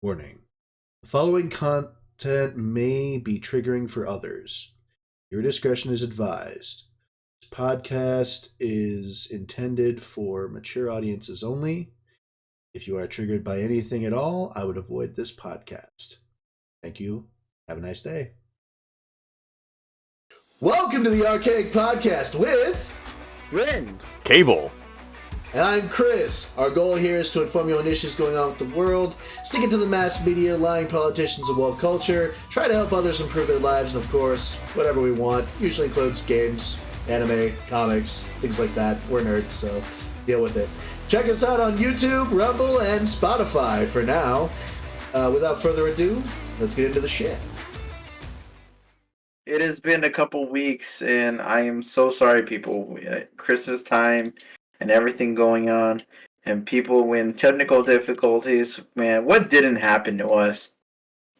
Warning. The following content may be triggering for others. Your discretion is advised. This podcast is intended for mature audiences only. If you are triggered by anything at all, I would avoid this podcast. Thank you. Have a nice day. Welcome to the RKiCPodcast with Rin. Cable. And I'm Chris. Our goal here is to inform you on issues going on with the world, stick it to the mass media, lying politicians, and woke culture, try to help others improve their lives, and of course, whatever we want. Usually includes games, anime, comics, things like that. We're nerds, so deal with it. Check us out on YouTube, Rumble, and Spotify for now. Without further ado, let's get into the shit. It has been a couple weeks, and I am so sorry, people. Christmas time and everything going on, and people win technical difficulties. Man, what didn't happen to us?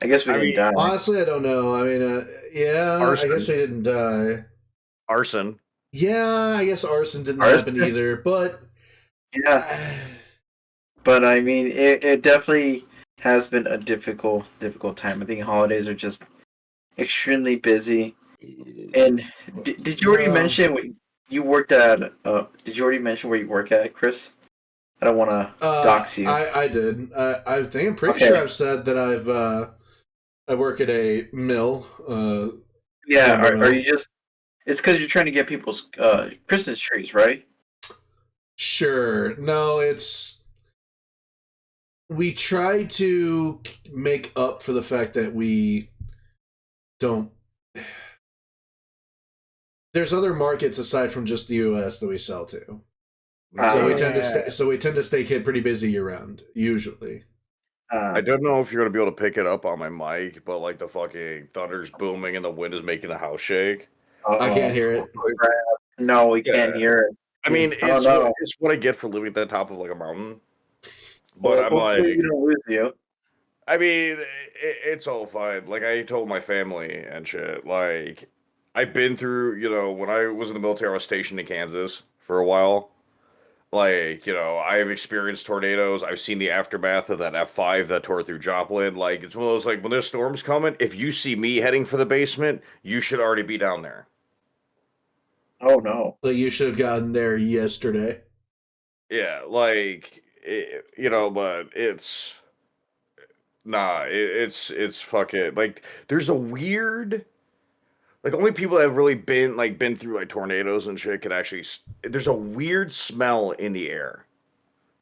I guess we didn't die. Honestly, I don't know. I mean, Arson. I guess we didn't die. Arson. Yeah, I guess arson didn't happen either, but... Yeah. But, I mean, it definitely has been a difficult time. I think holidays are just extremely busy. And did you already mention you worked at? Did you already mention where you work at, Chris? I don't want to dox you. I did. I think I'm pretty sure I've said that I work at a mill. Yeah. Are you just? It's because you're trying to get people's Christmas trees, right? Sure. No, it's. We try to make up for the fact that we don't. There's other markets aside from just the U.S. that we sell to, so we tend to stay pretty busy year round usually. I don't know if you're gonna be able to pick it up on my mic, but like the fucking thunder's booming and the wind is making the house shake. I can't hear it. No, we can't hear it. I mean, it's what I get for living at the top of like a mountain. But I'm like, we don't lose you. I mean, it's all fine. Like I told my family and shit. Like I've been through, when I was in the military, I was stationed in Kansas for a while. Like, I've experienced tornadoes. I've seen the aftermath of that F5 that tore through Joplin. Like, it's one of those, like, when there's storms coming, if you see me heading for the basement, you should already be down there. Oh, no. Like, you should have gotten there yesterday. Yeah, like, but it's... Nah, it's fucking... Like, there's a weird... Like, only people that have really been through, like, tornadoes and shit can actually... There's a weird smell in the air.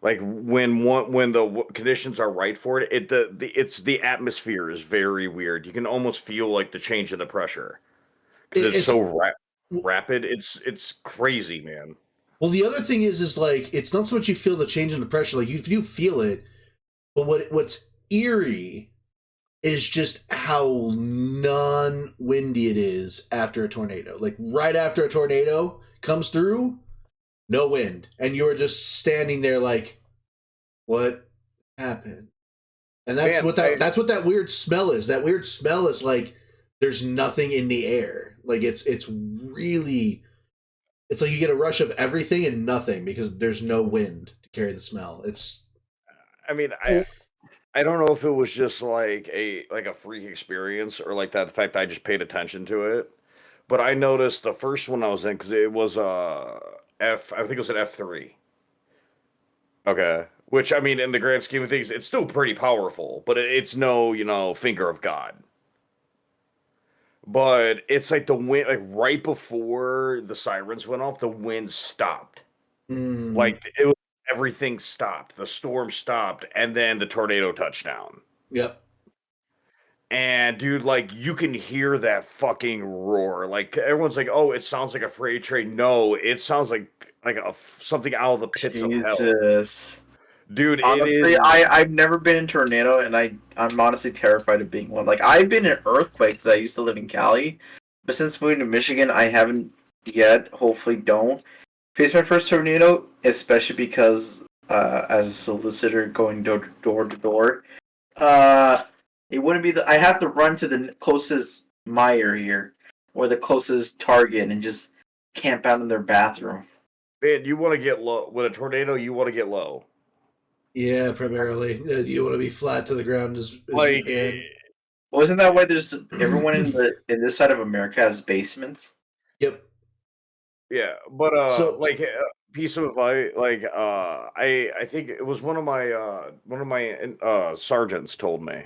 Like, when the conditions are right for it, the atmosphere is very weird. You can almost feel, like, the change in the pressure. Because it's so rapid. It's crazy, man. Well, the other thing is like, it's not so much you feel the change in the pressure. Like, you do feel it. But what's eerie is just how non-windy it is after a tornado. Like, right after a tornado comes through, no wind. And you're just standing there like, what happened? And that's what that weird smell is. That weird smell is like, there's nothing in the air. Like, it's really... It's like you get a rush of everything and nothing because there's no wind to carry the smell. It's... I mean, I don't know if it was just like a freak experience or like that fact I just paid attention to it, but I noticed the first one I was in because it was I think it was an F3. Okay, which I mean in the grand scheme of things, it's still pretty powerful, but it's no finger of God. But it's like the wind, like right before the sirens went off, the wind stopped. Like it was. Everything stopped. The storm stopped, and then the tornado touched down. Yep. And dude, like you can hear that fucking roar. Like everyone's like, "Oh, it sounds like a freight train." No, it sounds like something out of the pits of hell. Dude, honestly, I've never been in tornado, and I'm honestly terrified of being one. Like I've been in earthquakes. I used to live in Cali, but since moving to Michigan, I haven't yet. Hopefully, don't face my first tornado, especially because as a solicitor going door to door, it wouldn't be I have to run to the closest Meijer here or the closest Target and just camp out in their bathroom. Man, you want to get low with a tornado. You want to get low. Yeah, primarily. You want to be flat to the ground as you Like, can. Wasn't that why there's everyone in this side of America has basements? Yep. yeah, but So like piece of advice, like I think it was one of my sergeants told me,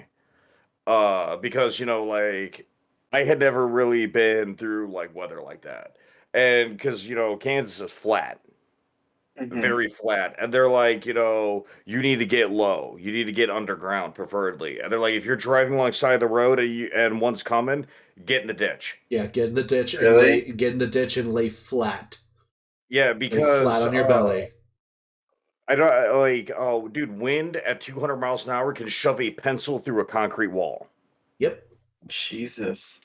because like I had never really been through like weather like that, and because Kansas is flat, Hmm. very flat, and they're like, you need to get low, you need to get underground, preferably, and they're like, if you're driving alongside the road and one's coming, get in the ditch. yeah, get in the ditch and Really? lay flat. Yeah, Lay flat because on your belly. I don't like, oh, dude, wind at 200 miles an hour can shove a pencil through a concrete wall. Yep. Jesus.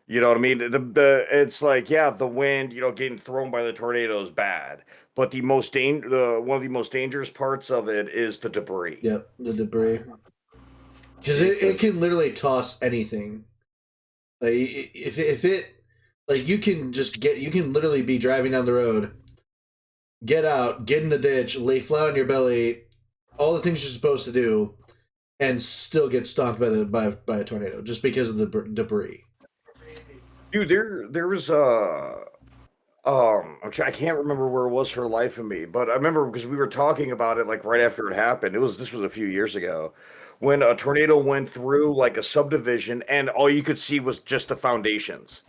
You know what I mean? The it's like, yeah, the wind, getting thrown by the tornado is bad, but the one of the most dangerous parts of it is the debris. Yep. The debris. Because it Jesus. can literally toss anything. Like if it like you can literally be driving down the road, get out, get in the ditch, lay flat on your belly, all the things you're supposed to do, and still get stomped by a tornado just because of the debris. Dude, there was I can't remember where it was for the life of me, but I remember because we were talking about it like right after it happened. This was a few years ago when a tornado went through like a subdivision and all you could see was just the foundations.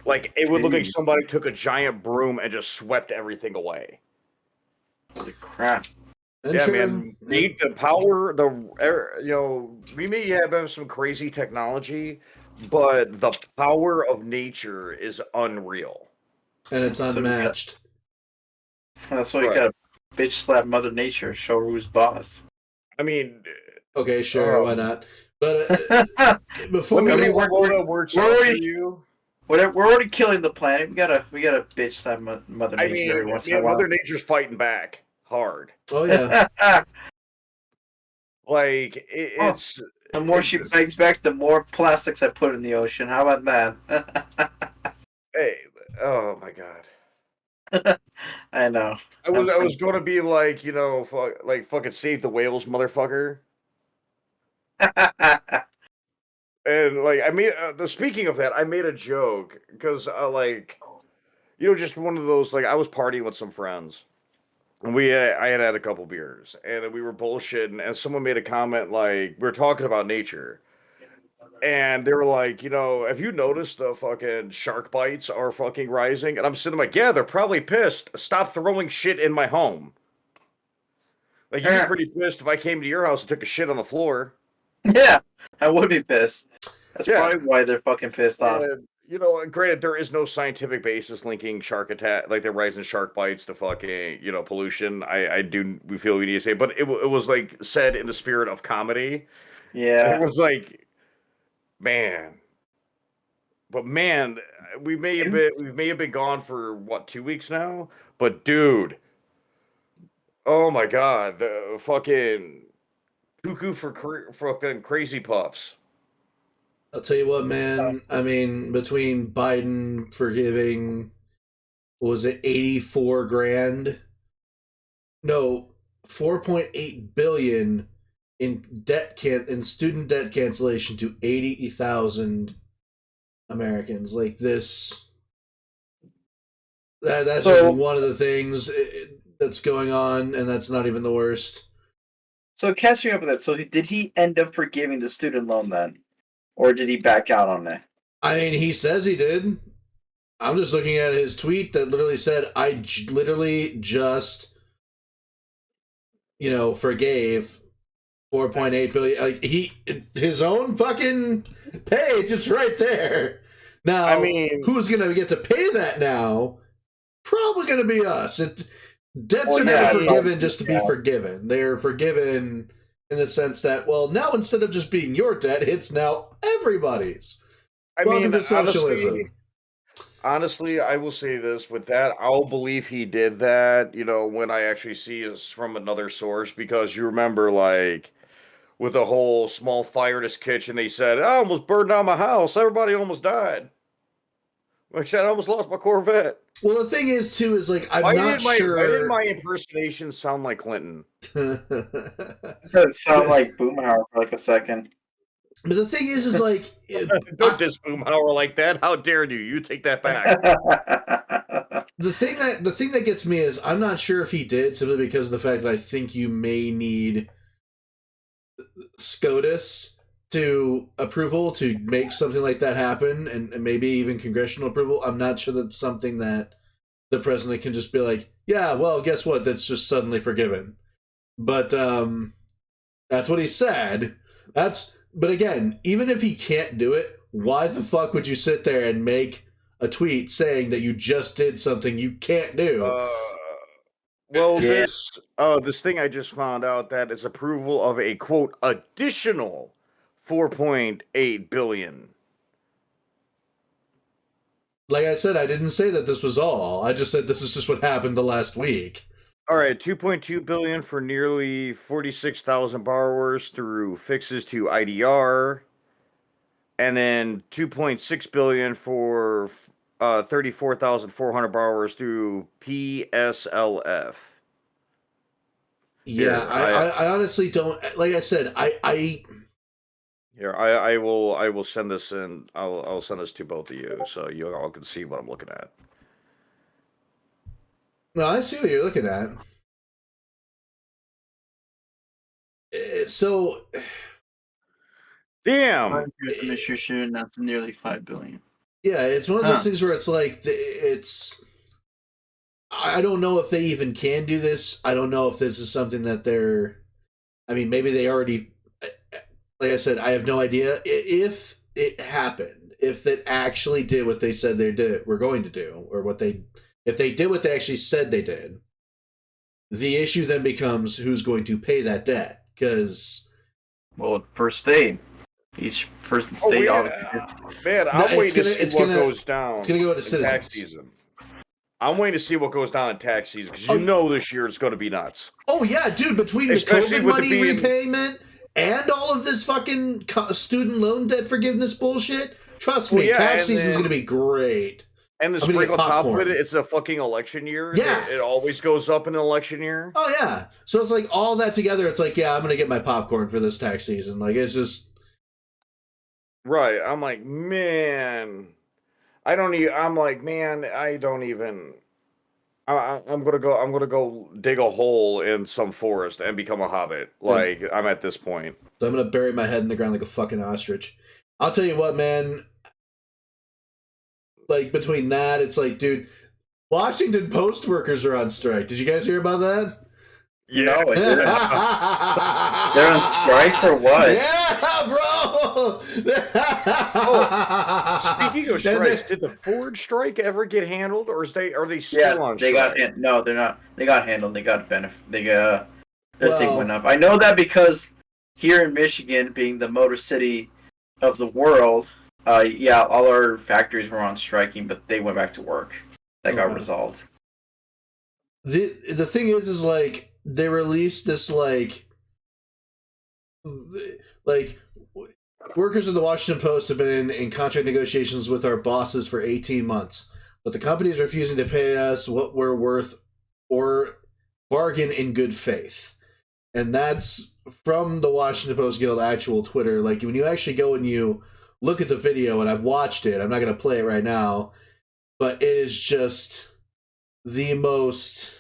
Like it would look like Jeez. somebody took a giant broom and just swept everything away. Holy crap. And Yeah, true. man. Need the power, we may have some crazy technology, but the power of nature is unreal. And it's So unmatched. that's why you Right. gotta bitch slap Mother Nature, show who's boss. I mean, Okay, sure, why um, not? But I before let me we know mean, what all that works out for you. we're already killing the planet. We gotta bitch slap Mother I Nature every mean, once in a Mother while. Nature's fighting back hard. oh yeah, Like Oh, the more it's she fights back, the more plastics I put in the ocean. How about that? hey, oh my god. I know. I was going to be like, like fucking save the whales, motherfucker. And like I made speaking of that, I made a joke because like just one of those like I was partying with some friends. And I had a couple beers, and then we were bullshitting, and someone made a comment like we were talking about nature, and they were like, have you noticed the fucking shark bites are fucking rising? And I'm sitting like, yeah, they're probably pissed. Stop throwing shit in my home. Like you'd be pretty pissed if I came to your house and took a shit on the floor. Yeah, I would be pissed. That's Yeah, probably why they're fucking pissed off. and granted, there is no scientific basis linking shark attack, like the rise in shark bites to fucking pollution. We feel we need to say, but it was like said in the spirit of comedy, and it Yeah. was like, man, but man, we may have been gone for what 2 weeks now, but dude, oh my god, the fucking cuckoo for fucking crazy puffs. I'll tell you what, man. I mean, between Biden forgiving, what was it, 84 grand? No, 4.8 billion in in student debt cancellation to 80,000 Americans. Like this, that's just So, one of the things that's going on, and that's not even the worst. so catching up with that. So, did he end up forgiving the student loan then, or did he back out on that? I mean, he says he did. I'm just looking at his tweet that literally said, literally just, forgave 4.8 billion. Like his own fucking page is right there. Now, I mean, who's going to get to pay that now? Probably going to be us. Debts Well, are yeah, never it's all- forgiven just to be yeah. forgiven. They're forgiven in the sense that, well, now instead of just being your debt, it's now everybody's. I Welcome mean, to socialism. honestly, I will say this with that. I'll believe he did that, when I actually see it from another source, because you remember, like, with the whole small fire in his kitchen, they said, I almost burned down my house. Everybody almost died. Like I said, I almost lost my Corvette. Well, the thing is, too, is like I'm Why not did my sure. impersonation sound like Clinton? It does sound like Boomhauer for like a second. But the thing is like Don't diss Boomhauer like that. How dare you? You take that back. the thing that gets me is I'm not sure if he did, simply because of the fact that I think you may need SCOTUS to approval to make something like that happen, and maybe even congressional approval. I'm not sure that's something that the president can just be like, yeah, well, guess what? That's just suddenly forgiven. But that's what he said. But again, even if he can't do it, why the fuck would you sit there and make a tweet saying that you just did something you can't do? Well, this thing I just found out that is approval of a quote additional 4.8 billion. Like I said, I didn't say that this was all. I just said this is just what happened the last week. All right, 2.2 billion for nearly 46,000 borrowers through fixes to IDR, and then 2.6 billion for 34,400 borrowers through PSLF. Yeah, I honestly don't. Like I said, I will send this in. I'll send this to both of you so you all can see what I'm looking at. no, I see what you're looking at. So, damn. Mr. Shun, that's nearly $5 billion. Yeah, it's one of those things where it's like it's. I don't know if they even can do this. I don't know if this is something that they're. I mean, maybe they already. Like I said, I have no idea if it happened. If it actually did what they said were going to do, or if they did what they actually said they did. The issue then becomes who's going to pay that debt, because. Well, per state. Each person state obviously. Man, I'm waiting to see what goes down. It's going to go into citizens. Tax season. I'm waiting to see what goes down in tax season, because you know this year it's going to be nuts. Oh, yeah, dude, between especially the COVID money repayment and all of this fucking student loan debt forgiveness bullshit, trust me, tax season's going to be great. And the sprinkle on top of it, it's a fucking election year. Yeah. It always goes up in an election year. Oh, yeah. So it's like all that together, it's like, yeah, I'm going to get my popcorn for this tax season. Like, it's just... Right. I'm like, man... I'm gonna go dig a hole in some forest and become a hobbit. Like, I'm at this point. So I'm gonna bury my head in the ground like a fucking ostrich. I'll tell you what, man. Like, between that, it's like, dude, Washington Post workers are on strike. Did you guys hear about that? Yeah. No, they're on strike for what? Yeah, bro. Speaking of strikes, did the Ford strike ever get handled, or are they still on strike? No, they're not. They got handled. They got benefit. Their thing went up. I know that because here in Michigan, being the Motor City of the world, all our factories were on striking, but they went back to work. That got resolved. The thing is like, they released this like workers of the Washington Post have been in contract negotiations with our bosses for 18 months, but the company is refusing to pay us what we're worth or bargain in good faith. And that's from the Washington Post Guild actual Twitter. Like, when you actually go and you look at the video, and I've watched it, I'm not going to play it right now, but it is just the most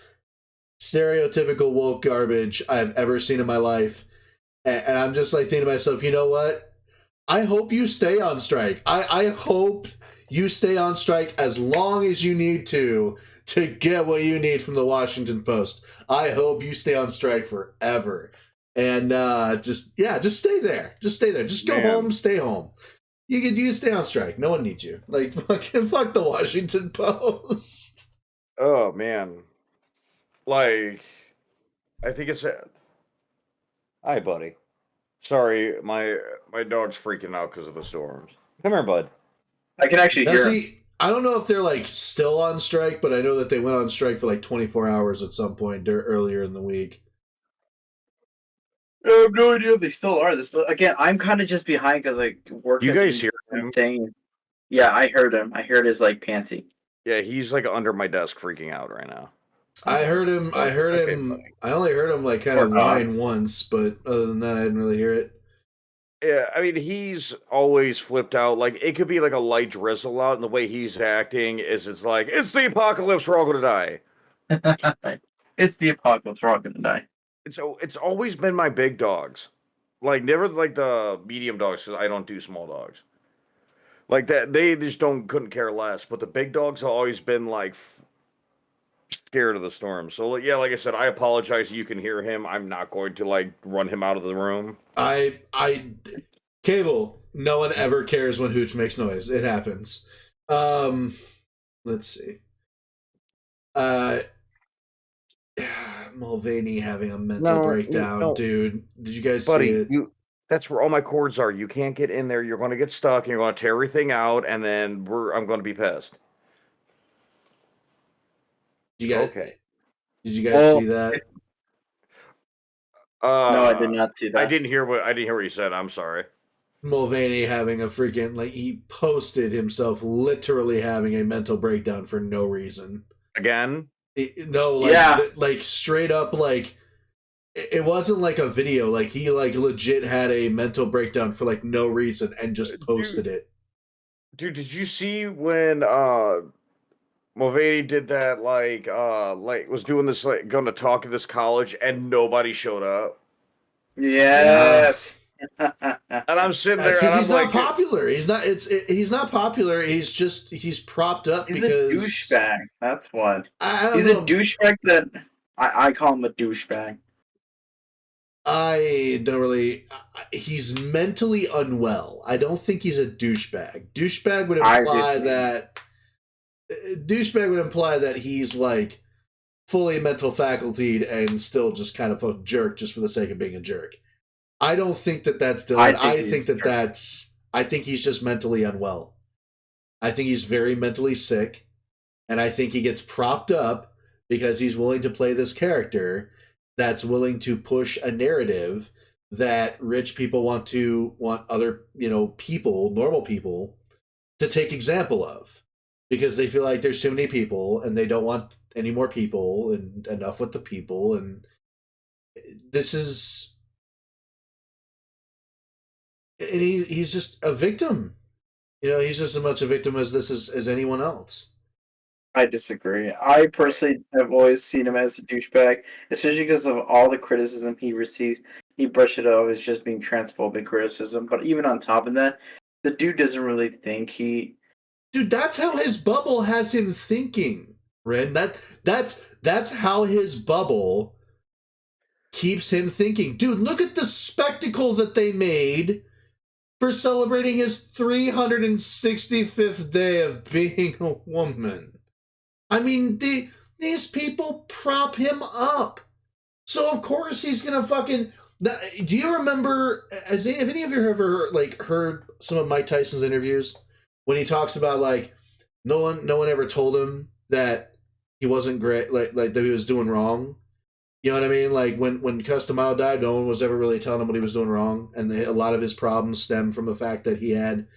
stereotypical woke garbage I've ever seen in my life. And I'm just like thinking to myself, you know what? I hope you stay on strike. I hope you stay on strike as long as you need to get what you need from the Washington Post. I hope you stay on strike forever. And just stay there. Just stay there. Just go home, stay home. You stay on strike. No one needs you. Like, fuck the Washington Post. Oh, man. Like, I think it's... Hi, buddy. Sorry, my dog's freaking out because of the storms. Come here, bud. I can actually hear him. I don't know if they're, like, still on strike, but I know that they went on strike for, like, 24 hours at some point earlier in the week. I have no idea if they still are. Again, I'm kind of just behind because, like, work. You guys hear him? Saying, Yeah, I heard him. I heard his like panty. Yeah, he's like under my desk freaking out right now. I heard him. I heard Okay, him. buddy. I only heard him like kind Poor of dog. whine once, but other than that, I didn't really hear it. Yeah, I mean, he's always flipped out. Like, it could be like a light drizzle out, and the way he's acting is it's like, it's the apocalypse, we're all going to die. It's the apocalypse. We're all gonna die. It's always been my big dogs. Like, never like the medium dogs, because I don't do small dogs. Like, that, they just couldn't care less. But the big dogs have always been like, scared of the storm. So, like, yeah, like I said, I apologize. You can hear him. I'm not going to, like, run him out of the room. Cable. No one ever cares when Hooch makes noise. It happens. Let's see. Mulvaney having a mental breakdown, no. dude. Did you guys Buddy, see it? that's where all my cords are. You can't get in there. You're going to get stuck, and you're going to tear everything out, and then I'm going to be pissed. Did you guys, Okay. Did you guys see that? No, I did not see that. I didn't hear what you said. I'm sorry. Mulvaney having a freaking, like, he posted himself literally having a mental breakdown for no reason. Again? Like straight up, like, it wasn't like a video. Like, he like legit had a mental breakdown for like no reason and just posted it. Dude, did you see when Mulvaney did that? Like was doing this, like going to talk at this college and nobody showed up. Yes. And I'm sitting there. Because he's not like, popular. He's not. He's not popular. He's propped up He's because a douchebag. That's what. He's a douchebag that I call him a douchebag. I don't really. He's mentally unwell. I don't think he's a douchebag. Douchebag would imply that. Douchebag would imply that he's like fully mental facultied and still just kind of a jerk just for the sake of being a jerk. I don't think that that's Dylan. I think he's just mentally unwell. I think he's very mentally sick, and I think he gets propped up because he's willing to play this character that's willing to push a narrative that rich people want other, people, normal people, to take example of, because they feel like there's too many people and they don't want any more people and enough with the people, and this is. And he's just a victim. He's just as much a victim as anyone else. I disagree. I personally have always seen him as a douchebag, especially because of all the criticism he receives. He brushed it off as just being transphobic criticism. But even on top of that, the dude doesn't really think he... Dude, that's how his bubble has him thinking, Ren. That's how his bubble keeps him thinking. Dude, look at the spectacle that they made for celebrating his 365th day of being a woman. I mean, these people prop him up. So of course he's gonna fucking... Do you remember, have any of you ever heard some of Mike Tyson's interviews? When he talks about, like, no one ever told him that he wasn't great, like that he was doing wrong. You know what I mean? Like, when Customato died, no one was ever really telling him what he was doing wrong. And a lot of his problems stem from the fact that he had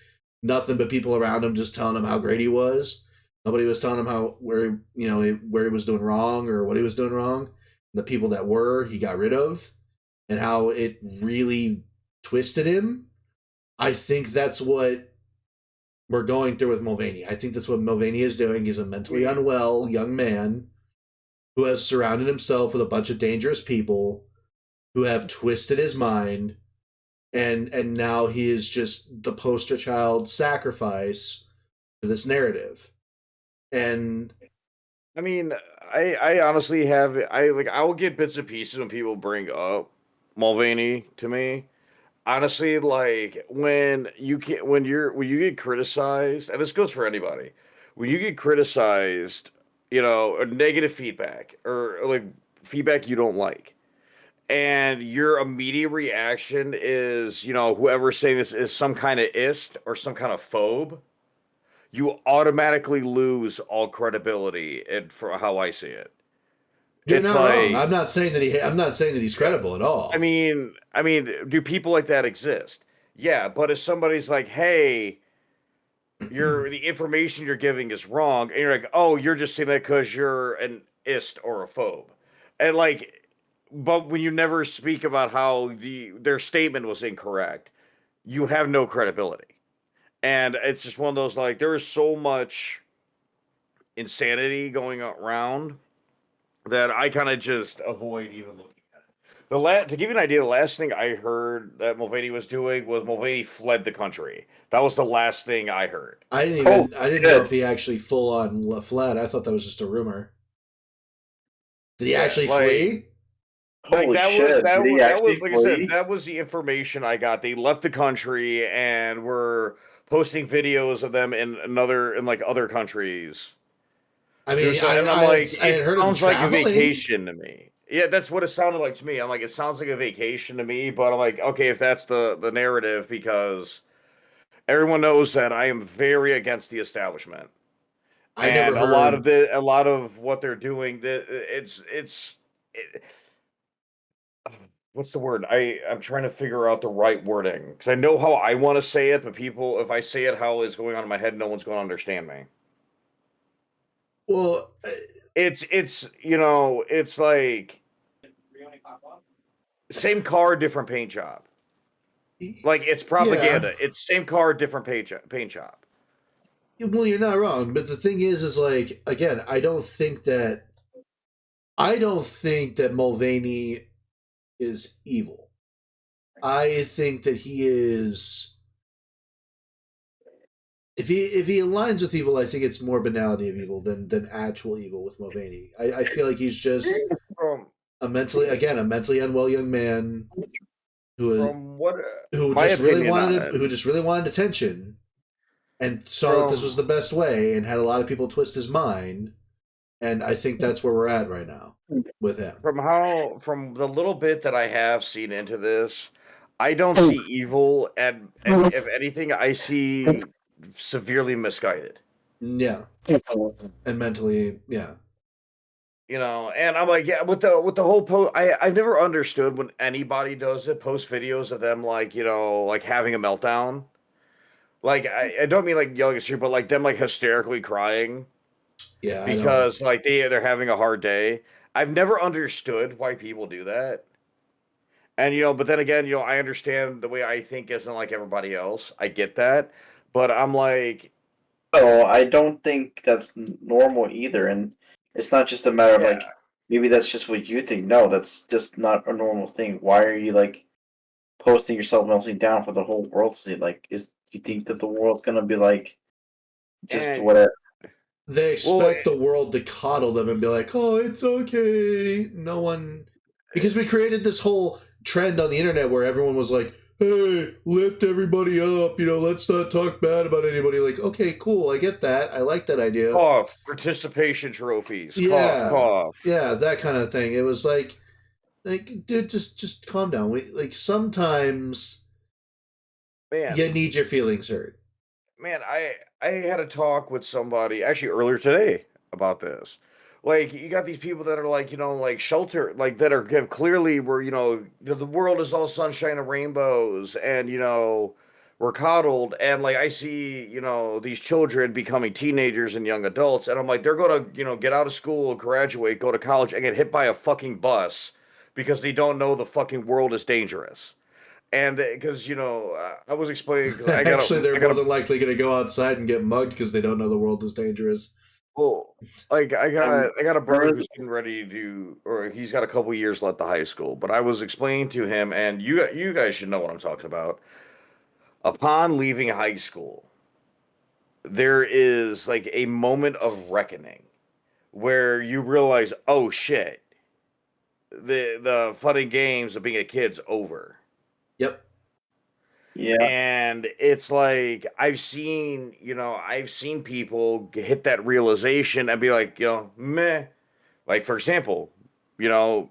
nothing but people around him just telling him how great he was. Nobody was telling him where he was doing wrong or what he was doing wrong. The people that were, he got rid of. And how it really twisted him. I think that's what we're going through with Mulvaney. I think that's what Mulvaney is doing. He's a mentally unwell young man who has surrounded himself with a bunch of dangerous people who have twisted his mind, and now he is just the poster child sacrifice to this narrative. And I mean, I honestly I will get bits and pieces when people bring up Mulvaney to me. Honestly, like when you get criticized, and this goes for anybody, when you get criticized, or negative feedback or like feedback you don't like, and your immediate reaction is, whoever's saying this is some kind of ist or some kind of phobe, you automatically lose all credibility, and for how I see it. You're not wrong. I'm not saying that he's credible at all. I mean, do people like that exist? Yeah, but if somebody's like, "Hey, the information you're giving is wrong, and you're like, oh, you're just saying that because you're an ist or a phobe, and like, but when you never speak about how their statement was incorrect, you have no credibility, and it's just one of those like there is so much insanity going around that I kind of just avoid even looking at it. To give you an idea, the last thing I heard that Mulvaney was doing was Mulvaney fled the country. That was the last thing I heard. I didn't know if he actually full on fled. I thought that was just a rumor. Did he actually flee? Holy shit! That Did he was actually like I said, flee? that was the information I got. They left the country and were posting videos of them in like other countries. I mean, And I'm I like, had it heard him sounds like a traveling. vacation to me. Yeah, that's what it sounded like to me. I'm like, it sounds like a vacation to me, but I'm like, okay, if that's the narrative, because everyone knows that I am very against the establishment, I never and heard. a lot of what they're doing, it, what's the word? I'm trying to figure out the right wording because I know how I want to say it, but people, if I say it how it's going on in my head, no one's going to understand me. Well, It's it's like same car, different paint job. Like it's yeah. propaganda. It's same car, different paint job. Well, you're not wrong, but the thing is like again, I don't think that Mulvaney is evil. I think that he is. If he aligns with evil, I think it's more banality of evil than actual evil with Mulvaney. I feel like he's just From a mentally unwell young man who from what my opinion on it, who just really wanted attention and saw that this was from the best way and had a lot of people twist his mind. And I think that's where we're at right now with him. from the little bit that I have seen into this, I don't see evil, and if anything, I see severely misguided. Yeah, and mentally, yeah. And I'm like, yeah, with the whole post, I've never understood when anybody does it, post videos of them like, like having a meltdown. Like I don't mean like yelling at you, but like them like hysterically crying Yeah, I don't. because like they're having a hard day. I've never understood why people do that. And but then again, I understand the way I think isn't like everybody else. I get that. But I'm like, No, I don't think that's normal either, and it's not just a matter of yeah. like maybe that's just what you think. No, that's just not a normal thing. Why are you like posting yourself melting down for the whole world to see? Like, you think that the world's gonna be like just And whatever? They well, expect the world to coddle them and be like, "Oh, it's okay." No one, because we created this whole trend on the internet where everyone was like, "Hey, lift everybody up. Let's not talk bad about anybody." Like, okay, cool, I get that. I like that idea. cough, participation trophies, cough, Yeah, cough. yeah, that kind of thing. It was like, dude, just calm down. Like sometimes Man, you need your feelings hurt. man, I had a talk with somebody actually earlier today about this. Like you got these people that are like, like shelter, like that are have clearly where the world is all sunshine and rainbows, and we're coddled, and like I see these children becoming teenagers and young adults, and I'm like they're gonna get out of school, graduate, go to college, and get hit by a fucking bus because they don't know the fucking world is dangerous. And because I was explaining because Actually, they're I more got a than likely going to go outside and get mugged because they don't know the world is dangerous. well, like I'm I got a brother who's getting ready to, or he's got a couple years left to high school. But I was explaining to him, and you guys should know what I'm talking about. Upon leaving high school, there is like a moment of reckoning where you realize, oh shit, the fun and games of being a kid's over. Yep. yeah, And it's like I've seen people hit that realization and be like, meh. Like for example,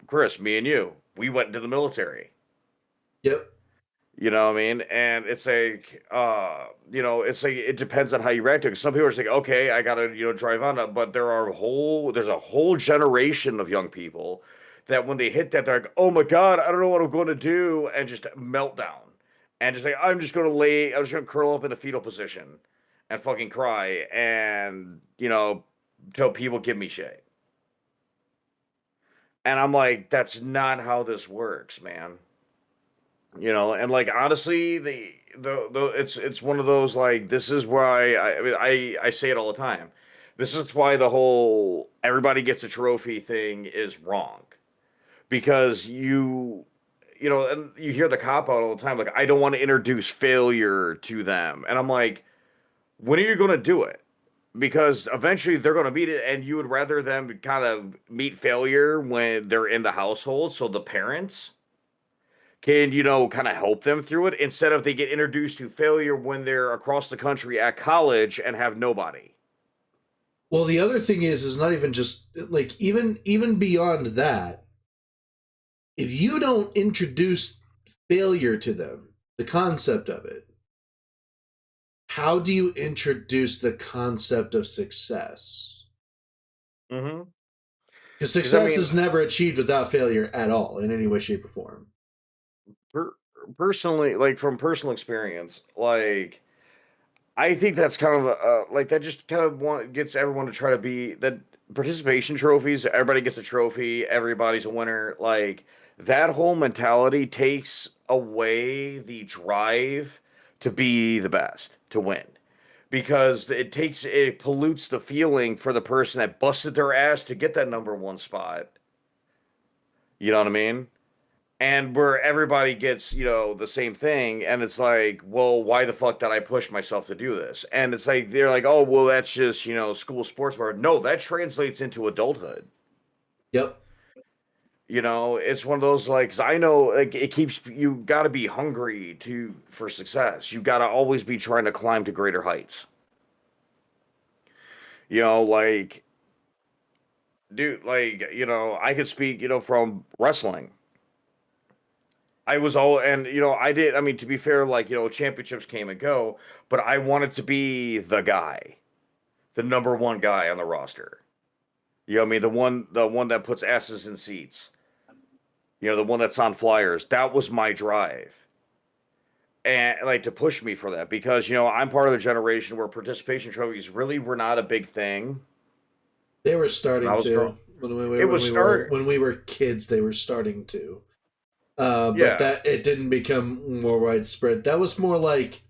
Chris, me and you, we went into the military. Yep. You know what I mean? And it's like, it's like it depends on how you react to it. Some people are just like, okay, I gotta, drive on it. But there's a whole generation of young people that when they hit that, they're like, oh my god, I don't know what I'm going to do, and just melt down, and just like I'm just gonna curl up in a fetal position, and fucking cry and, you know, till people give me shit. And I'm like, that's not how this works, man. You know, and like honestly, the it's one of those like this is why I mean I say it all the time. This is why the whole everybody gets a trophy thing is wrong. Because you know, and you hear the cop out all the time, like, I don't want to introduce failure to them. And I'm like, when are you going to do it? Because eventually they're going to meet it, and you would rather them kind of meet failure when they're in the household, so the parents can, you know, kind of help them through it instead of they get introduced to failure when they're across the country at college and have nobody. Well, the other thing is not even just like even beyond that. If you don't introduce failure to them, the concept of it, how do you introduce the concept of success? Mm-hmm. Because success is never achieved without failure at all, in any way, shape, or form. Personally, like from personal experience, like I think that's kind of like that just kind of gets everyone to try to be that participation trophies. Everybody gets a trophy. Everybody's a winner. Like that whole mentality takes away the drive to be the best, to win, because it pollutes the feeling for the person that busted their ass to get that number one spot. You know what I mean? And where everybody gets, you know, the same thing, and it's like, well, why the fuck did I push myself to do this? And it's like they're like, oh, well, that's just, you know, school sports bar. No, that translates into adulthood. Yep. You know, it's one of those like 'cause I know like it keeps you got to be hungry for success. You got to always be trying to climb to greater heights. You know, like dude, like you know, I could speak, you know, from wrestling. I was all, and you know, I did. I mean, to be fair, like you know, championships came and go, but I wanted to be the guy, the number one guy on the roster. You know, what I mean, the one that puts asses in seats. You know, the one that's on flyers. That was my drive, and like to push me for that because you know I'm part of the generation where participation trophies really were not a big thing. They were starting to when we were kids. They were starting to. But that it didn't become more widespread. That was more like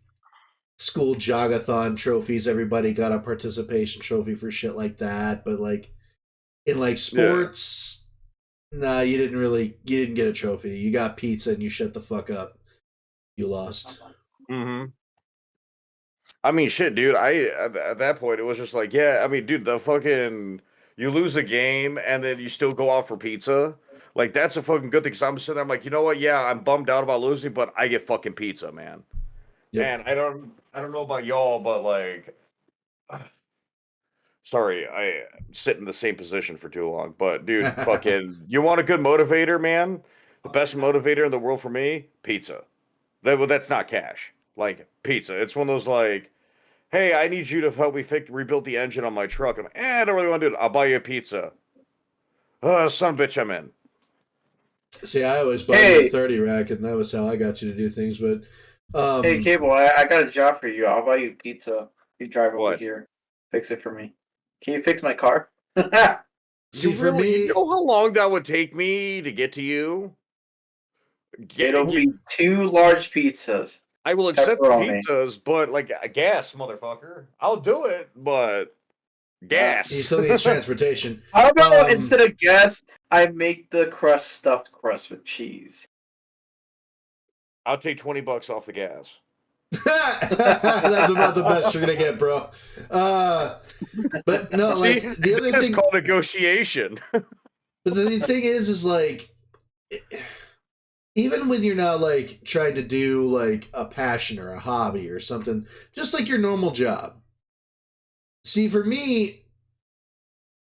school jogathon trophies. Everybody got a participation trophy for shit like that. But like in like sports, nah, you didn't get a trophy. You got pizza and you shut the fuck up. You lost. Mm-hmm. I mean, shit, dude. At that point, it was just like, yeah. I mean, dude, the fucking you lose a game and then you still go out for pizza. Like that's a fucking good thing. Cause I'm sitting there, I'm like, you know what? Yeah, I'm bummed out about losing, but I get fucking pizza, man. Yep. And I don't know about y'all, but like, sorry, I sit in the same position for too long. But dude, fucking, you want a good motivator, man? The best motivator in the world for me, pizza. That's not cash. Like pizza. It's one of those like, hey, I need you to help me rebuild the engine on my truck. I'm like, I don't really want to do it. I'll buy you a pizza. Son of a bitch, I'm in. See, I always bought you a 30 rack, and that was how I got you to do things. But hey, Cable, I got a job for you. I'll buy you pizza. You drive over here, fix it for me. Can you fix my car? See, for me, you know how long that would take me to get to you? It'll be 2 large pizzas. I will accept pizzas, but like a gas, motherfucker. I'll do it, but gas. He still needs transportation. How about instead of gas, I make the stuffed crust with cheese? I'll take $20 off the gas. That's about the best you're gonna get, bro. But no, like the other thing called negotiation. But the thing is like, even when you're not like trying to do like a passion or a hobby or something, just like your normal job. See, for me,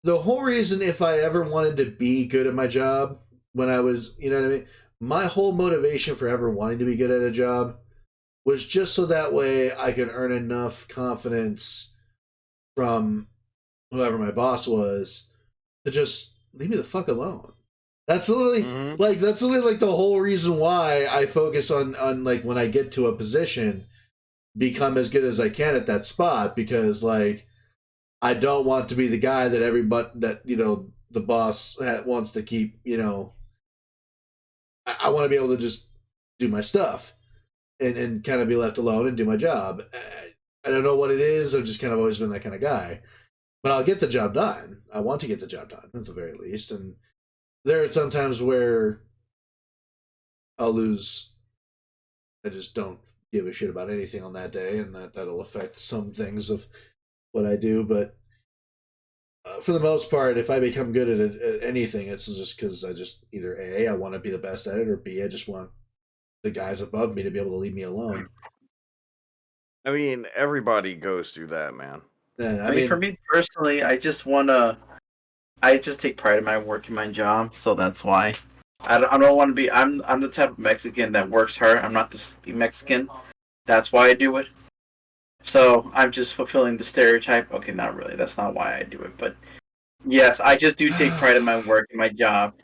the whole reason if I ever wanted to be good at my job when I was, you know what I mean? My whole motivation for ever wanting to be good at a job was just so that way I could earn enough confidence from whoever my boss was to just leave me the fuck alone. That's literally like the whole reason why I focus on like when I get to a position become as good as I can at that spot, because like I don't want to be the guy that everybody that the boss wants to keep. I want to be able to just do my stuff and kind of be left alone and do my job. I don't know what it is. I've just kind of always been that kind of guy, but I'll get the job done. I want to get the job done at the very least. And there are some times where I'll lose. I just don't give a shit about anything on that day, and that'll affect some things of what I do. But for the most part, if I become good at anything, it's just because I just either A, I want to be the best at it, or B, I just want the guys above me to be able to leave me alone. I mean, everybody goes through that, man. Yeah, I mean, for me personally, I just take pride in my work and my job, so that's why. I don't want to be. I'm the type of Mexican that works hard. I'm not the Mexican. That's why I do it. So I'm just fulfilling the stereotype. Okay, not really. That's not why I do it. But yes, I just do take pride in my work and my job.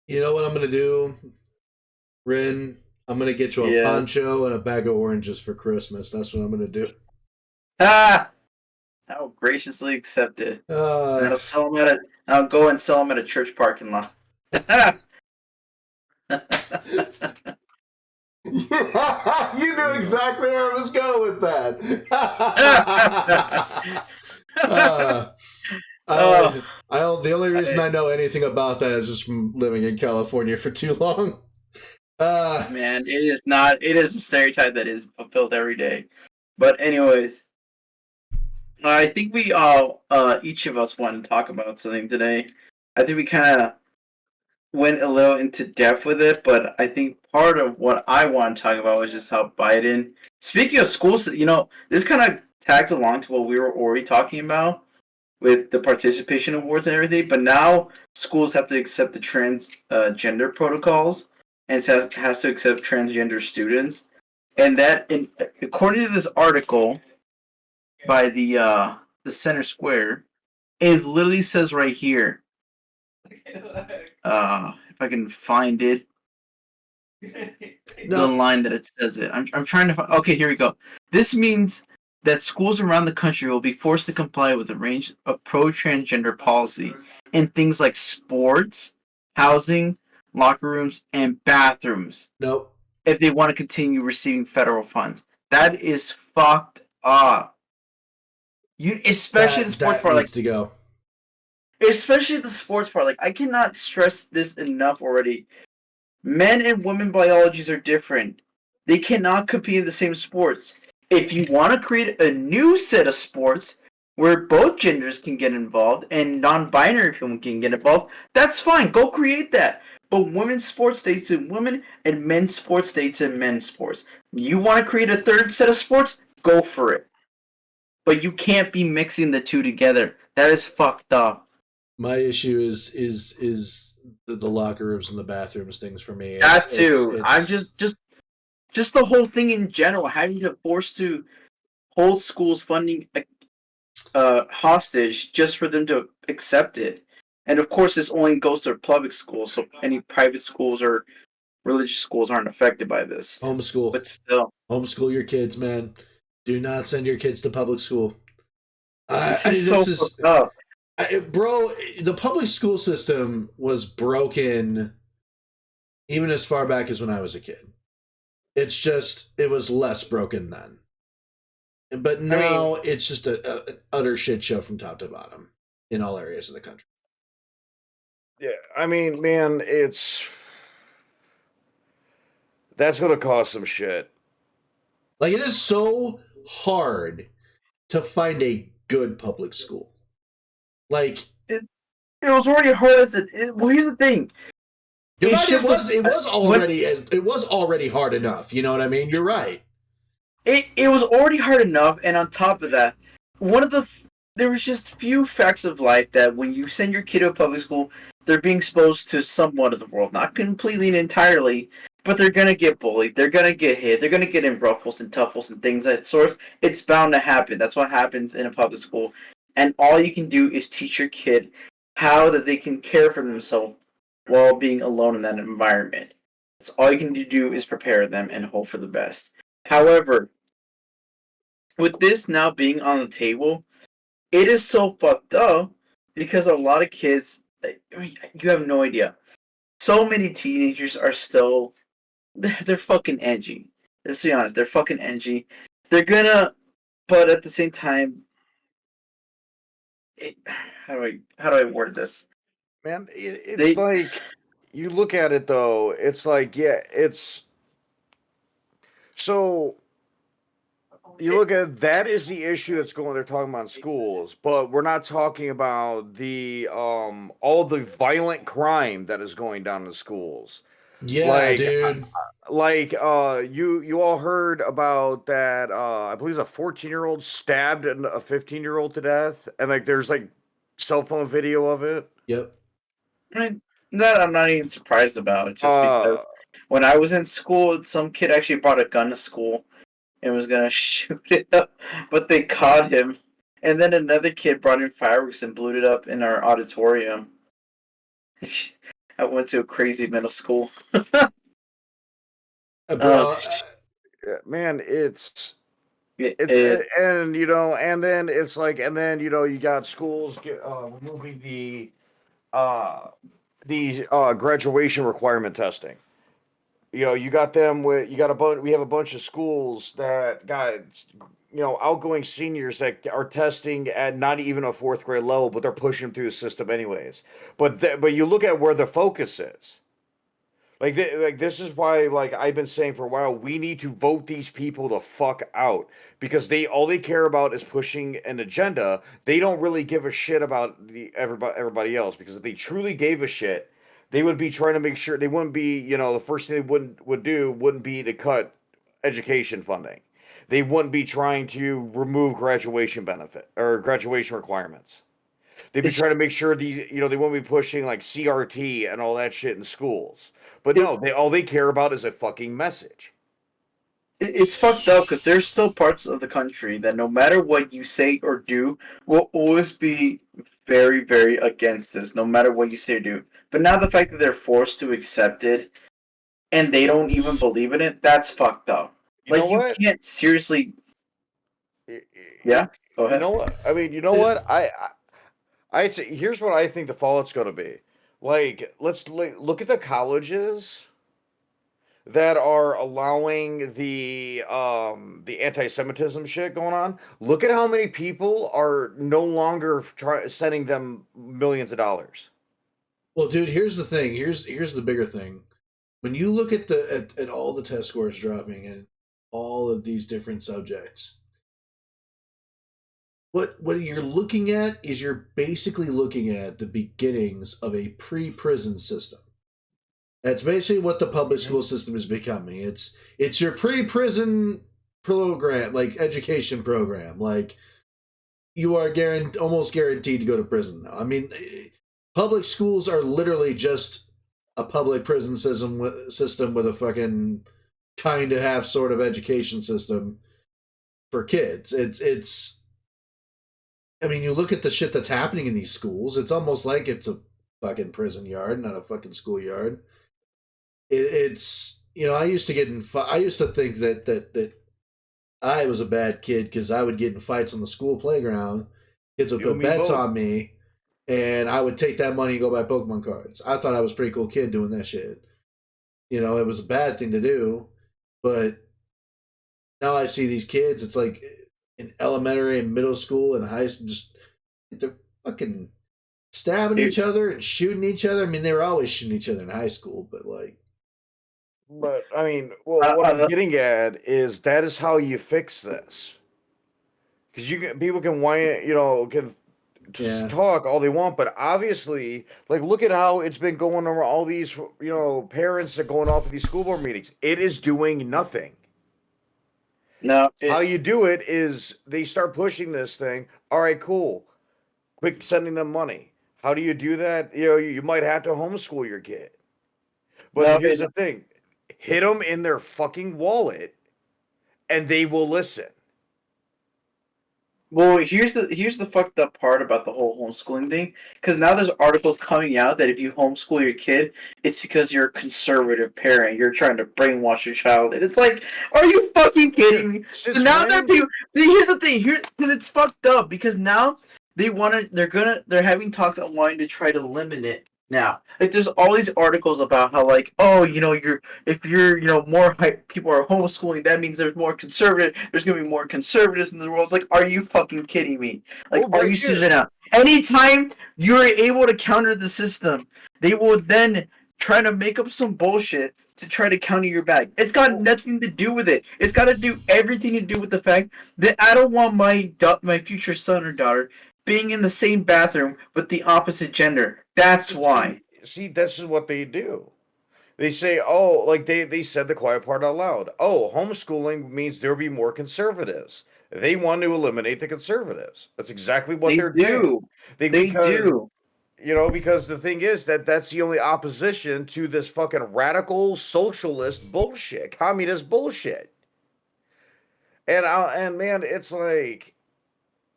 You know what I'm gonna do, Rin? I'm gonna get you a poncho and a bag of oranges for Christmas. That's what I'm gonna do. I'll graciously accept it. And I'll go and sell them at a church parking lot. You knew exactly where I was going with that. The only reason I know anything about that is just from living in California for too long. Man, it is not. It is a stereotype that is fulfilled every day. But anyways, I think we all, each of us, want to talk about something today. I think we kind of went a little into depth with it, but I think part of what I want to talk about was just how Biden. Speaking of schools, this kind of tags along to what we were already talking about with the participation awards and everything. But now schools have to accept the transgender protocols, and it has to accept transgender students, and according to this article by the Center Square, it literally says right here. If I can find it, the line that it says it. I'm trying to find. Okay, here we go. This means that schools around the country will be forced to comply with a range of pro-transgender policy in things like sports, housing, locker rooms, and bathrooms. Nope. If they want to continue receiving federal funds, that is fucked up. Especially the sports part, needs to go. Especially the sports part. Like, I cannot stress this enough already. Men and women biologies are different. They cannot compete in the same sports. If you want to create a new set of sports where both genders can get involved and non-binary people can get involved, that's fine. Go create that. But women's sports stays in women, and men's sports stays in men's sports. You want to create a third set of sports? Go for it. But you can't be mixing the two together. That is fucked up. My issue is the locker rooms and the bathrooms things for me. That too. I'm just the whole thing in general, having to force to hold schools funding hostage just for them to accept it. And of course, this only goes to public schools, so any private schools or religious schools aren't affected by this. Homeschool. But still. Homeschool your kids, man. Do not send your kids to public school. This is fucked up. Bro, the public school system was broken even as far back as when I was a kid. It's just, it was less broken then. But now it's just an utter shit show from top to bottom in all areas of the country. Yeah, I mean, man, that's going to cause some shit. Like, it is so hard to find a good public school. Like, it was already hard as well, here's the thing. It was already hard enough. You know what I mean? You're right. It was already hard enough, and on top of that, there was just few facts of life that when you send your kid to a public school, they're being exposed to somewhat of the world, not completely and entirely, but they're gonna get bullied, they're gonna get hit, they're gonna get in ruffles and tuffles and things of that sort. It's bound to happen. That's what happens in a public school, and all you can do is teach your kid how that they can care for themselves while being alone in that environment. That's all you can do is prepare them and hope for the best. However, with this now being on the table, it is so fucked up because a lot of kids, you have no idea. So many teenagers are still, they're fucking edgy. Let's be honest, they're fucking edgy. They're gonna, but at the same time, it, how do I word this? Man, it's They like you look at it though. It's like it's so you look at that is the issue that's going. They're talking about in schools, but we're not talking about the all the violent crime that is going down in schools. Yeah, Like dude. you all heard about that I believe a 14-year-old stabbed a 15-year-old to death, and like there's like cell phone video of it. Yep. I mean, that I'm not even surprised about, just because Uh when I was in school, some kid actually brought a gun to school and was gonna shoot it up, but they caught him. And then another kid brought in fireworks and blew it up in our auditorium. I went to a crazy middle school. Um, Bro, man, it, it's it, and and then it's like and then you got schools removing uh graduation requirement testing. You got them with you got a bunch. We have a bunch of schools that got outgoing seniors that are testing at not even a fourth grade level, but they're pushing them through the system anyways. But you look at where the focus is. Like this is why like I've been saying for a while we need to vote these people the fuck out because they care about is pushing an agenda. They don't really give a shit about everybody else because if they truly gave a shit, they would be trying to make sure they wouldn't be, the first thing they wouldn't be to cut education funding. They wouldn't be trying to remove graduation benefit or graduation requirements. They'd be it's trying to make sure they won't be pushing like CRT and all that shit in schools. But it, no, all they care about is a fucking message. it's fucked up because there's still parts of the country that no matter what you say or do, will always be very, very against this, no matter what you say or do. But now the fact that they're forced to accept it and they don't even believe in it, that's fucked up. You know Like you what? can't seriously. Y- Yeah, go You ahead. know what? I mean, you know it, what? I'd say here's what I think the fallout's going to be. Like, let's look at the colleges that are allowing the anti-Semitism shit going on. Look at how many people are no longer sending them millions of dollars. well, dude, here's the thing. Here's the bigger thing. When you look at at all the test scores dropping and all of these different subjects, what you're looking at is you're basically looking at the beginnings of a pre-prison system. That's basically what the public Mhm. school system is becoming. It's your pre-prison program, like education program. Like you are almost guaranteed to go to prison now. I mean, public schools are literally just a public prison system with a fucking kind of half sort of education system for kids. It's. I mean, you look at the shit that's happening in these schools. It's almost like it's a fucking prison yard, not a fucking schoolyard. It's I used to get in. I used to think that I was a bad kid because I would get in fights on the school playground. Kids would You and put me bets both. on me, and I would take that money and go buy Pokemon cards. I thought I was a pretty cool kid doing that shit. It was a bad thing to do, but now I see these kids. It's like in elementary and middle school and high school, just they're fucking stabbing Dude, each other and shooting each other. I mean, they were always shooting each other in high school, but like, But I mean, well, I, what I'm I, getting at is that is how you fix this. Because people can whine, can just yeah. talk all they want, but obviously, like, look at how it's been going over all these, parents are going off of these school board meetings. It is doing nothing. no, How you do it is they start pushing this thing. All right, cool. Quick sending them money. How do you do that? You might have to homeschool your kid. But no, here's the thing: hit them in their fucking wallet, and they will listen. Well, here's the fucked up part about the whole homeschooling thing. Because now there's articles coming out that if you homeschool your kid, it's because you're a conservative parent. You're trying to brainwash your child, and it's like, are you fucking kidding me? So Since now that when? people, here's the thing. Here, because it's fucked up. Because now they're having talks on wanting to try to limit it. Now, like, there's all these articles about how, like, oh, if you're, more people are homeschooling, that means there's more conservative. There's gonna be more conservatives in the world. It's like, are you fucking kidding me? Like, Well, are but you here, serious now? Anytime you're able to counter the system, they will then try to make up some bullshit to try to counter your back. It's got nothing to do with it. It's got to do everything to do with the fact that I don't want my future son or daughter being in the same bathroom with the opposite gender. That's why. see, this is what they do. They say, oh, like they said the quiet part out loud. Oh, homeschooling means there'll be more conservatives. They want to eliminate the conservatives. That's exactly what They they're doing. do. They They because do. because the thing is that that's the only opposition to this fucking radical socialist bullshit, communist bullshit. And man, it's like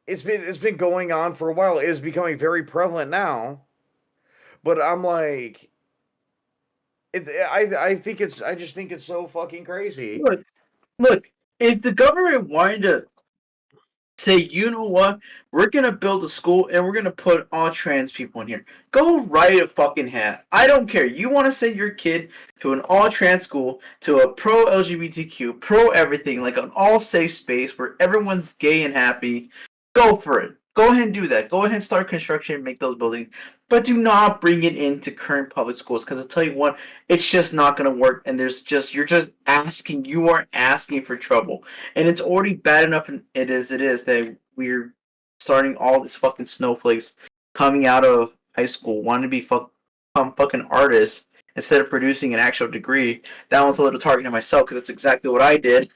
it's been going on for a while. It is becoming very prevalent now. But I'm like, I just think it's so fucking crazy. Look, look. If the government wanted to say, you know what, we're gonna build a school and we're gonna put all trans people in here. Go write a fucking hat. I don't care. You want to send your kid to an all trans school, to a pro LGBTQ, pro everything, like an all safe space where everyone's gay and happy. Go for it. Go ahead and do that. Go ahead and start construction and make those buildings. But do not bring it into current public schools, because I'll tell you what, it's just not gonna work. And you're just asking. You are asking for trouble. And it's already bad enough it is that we're starting all these fucking snowflakes coming out of high school wanting to be fucking artists instead of producing an actual degree. That one's a little targeting myself because that's exactly what I did.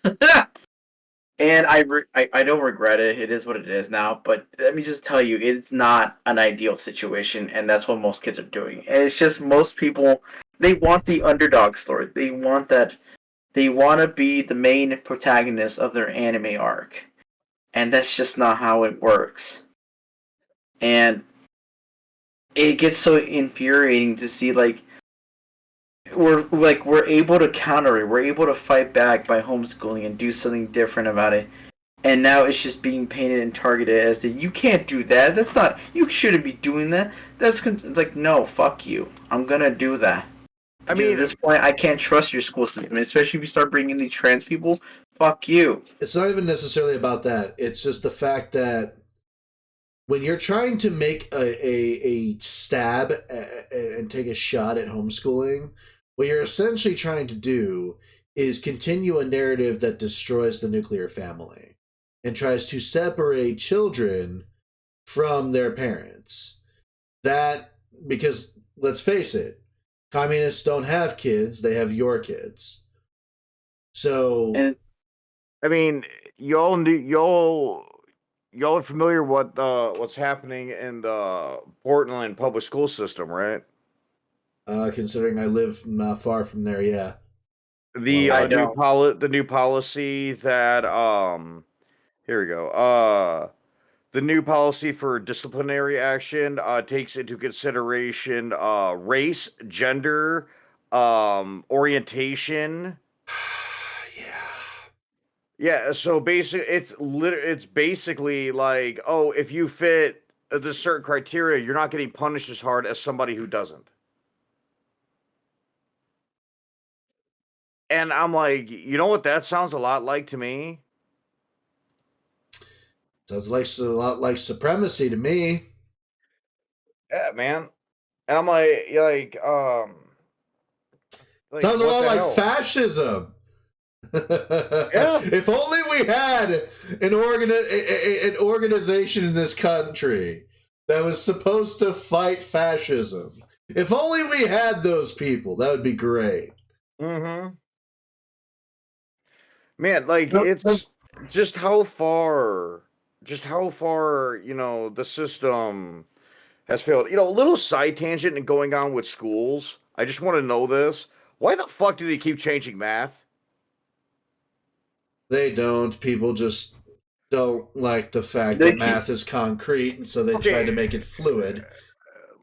And I don't regret it. It is what it is now. But let me just tell you, it's not an ideal situation, and that's what most kids are doing. And it's just most people, they want the underdog story. They want that. They want to be the main protagonist of their anime arc, and that's just not how it works. And it gets so infuriating to see, like, we're able to counter it. We're able to fight back by homeschooling and do something different about it. And now it's just being painted and targeted as that you can't do that. That's not, you shouldn't be doing that. It's like, no, fuck you. I'm gonna do that. I Because at mean, this point, I can't trust your school system, especially if you start bringing these trans people. Fuck you. It's not even necessarily about that. It's just the fact that when you're trying to make a stab and take a shot at homeschooling, what you're essentially trying to do is continue a narrative that destroys the nuclear family and tries to separate children from their parents. That, because let's face it, communists don't have kids, they have your kids. So, And I mean, y'all are familiar what's happening in the Portland public school system, right? considering I live not far from there, yeah. The Well, I don't. the new policy that here we go. The new policy for disciplinary action takes into consideration race, gender, orientation. yeah. Yeah, so it's basically like, oh, if you fit this certain criteria, you're not getting punished as hard as somebody who doesn't. And I'm like, you know what that sounds a lot like to me? Sounds like a lot like supremacy to me. Yeah, man. And I'm like Sounds a what lot the like hell? fascism. Yeah. If only we had an organization in this country that was supposed to fight fascism. If only we had those people, that would be great. Mm-hmm. Man, like No, no. it's just how far, the system has failed. A little side tangent and going on with schools. I just want to know this. Why the fuck do they keep changing math? They don't. People just don't like the fact They that math is concrete, and so they Okay. try to make it fluid.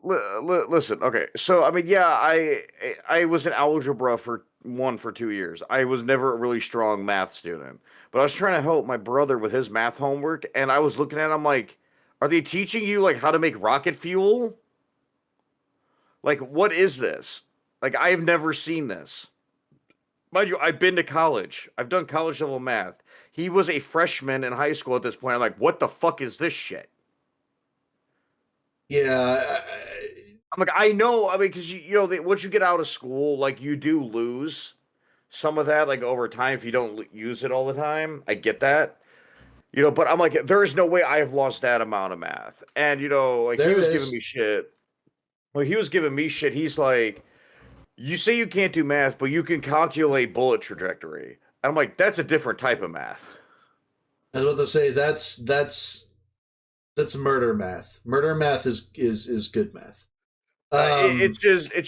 Listen, okay. So I mean, yeah, I was in algebra for 2 years. I was never a really strong math student, but I was trying to help my brother with his math homework, and I was looking at him like, are they teaching you like how to make rocket fuel? Like, what is this? Like, I have never seen this. Mind you, I've been to college. I've done college level math. He was a freshman in high school at this point. I'm like, what the fuck is this shit? Yeah, I'm like, I know. I mean, because once you get out of school, like you do lose some of that, like over time, if you don't use it all the time. I get that, but I'm like, there is no way I have lost that amount of math. And like he there was giving is. me shit. Well, he was giving me shit. He's like, you say you can't do math, but you can calculate bullet trajectory. And I'm like, that's a different type of math. I was about to say that's murder math. Murder math is good math. It's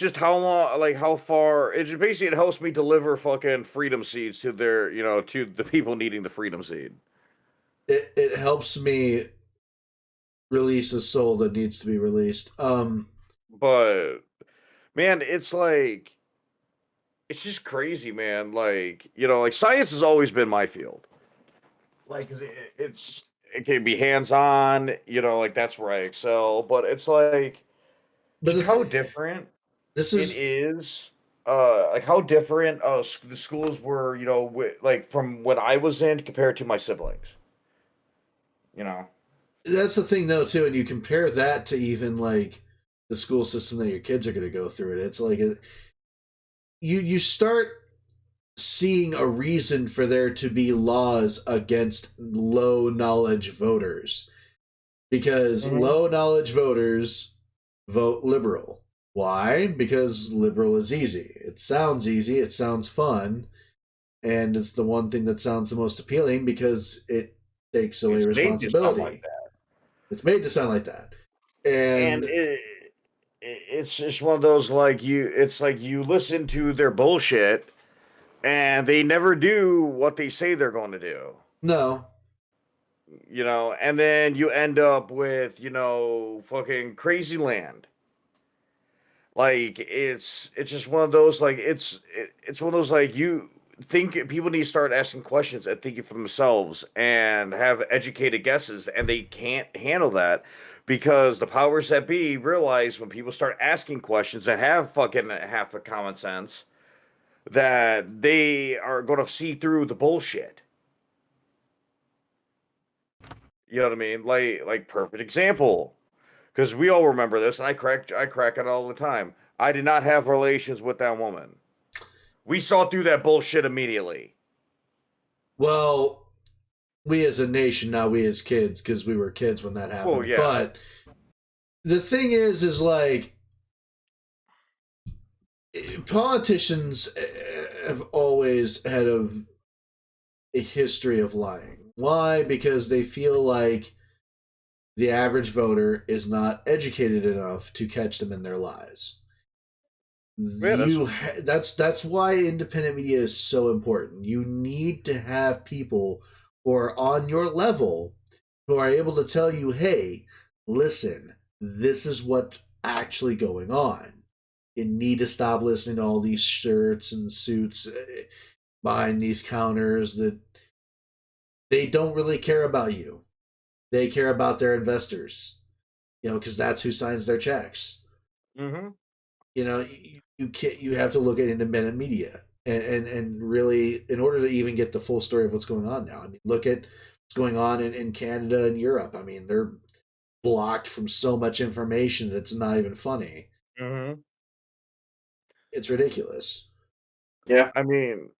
just how long, like how far. It just basically it helps me deliver fucking freedom seeds to their, to the people needing the freedom seed. It helps me release a soul that needs to be released. But man, it's just crazy, man. Like like science has always been my field. Like 'cause it can be hands on, like that's where I excel. But it's like But just how different this it is is. Like how different the schools were, like from when I was in compared to my siblings. You know. that's the thing though too, and you compare that to even like the school system that your kids are going to go through. It's like you start seeing a reason for there to be laws against low knowledge voters because Mhm. low knowledge voters vote liberal. Why? Because liberal is easy. It sounds easy, it sounds fun, and it's the one thing that sounds the most appealing because it takes away It's made to sound like responsibility. that, It's made to sound like that. and And it's just one of those like it's like you listen to their bullshit, and they never do what they say they're going to do. no, And then you end up with fucking crazy land. Like it's just one of those like it's one of those like you think people need to start asking questions and thinking for themselves and have educated guesses, and they can't handle that because the powers that be realize when people start asking questions and have fucking half a common sense that they are going to see through the bullshit. You know what I mean? Like perfect example, because we all remember this, and I crack it all the time. I did not have relations with that woman. We saw through that bullshit immediately. well, we as a nation, now we as kids, because we were kids when that Well, happened. yeah. But the thing is like politicians have always had a history of lying. Why? Because they feel like the average voter is not educated enough to catch them in their lies. Yeah, That's why independent media is so important. You need to have people who are on your level who are able to tell you, "Hey, listen, this is what's actually going on. You need to stop listening to all these shirts and suits behind these counters that they don't really care about you. They care about their investors, because that's who signs their checks. mm-hmm. You can't. You have to look at independent media and really, in order to even get the full story of what's going on now. I mean, look at what's going on in Canada and Europe. I mean, they're blocked from so much information that it's not even funny. Mm-hmm. It's ridiculous. Yeah. I mean,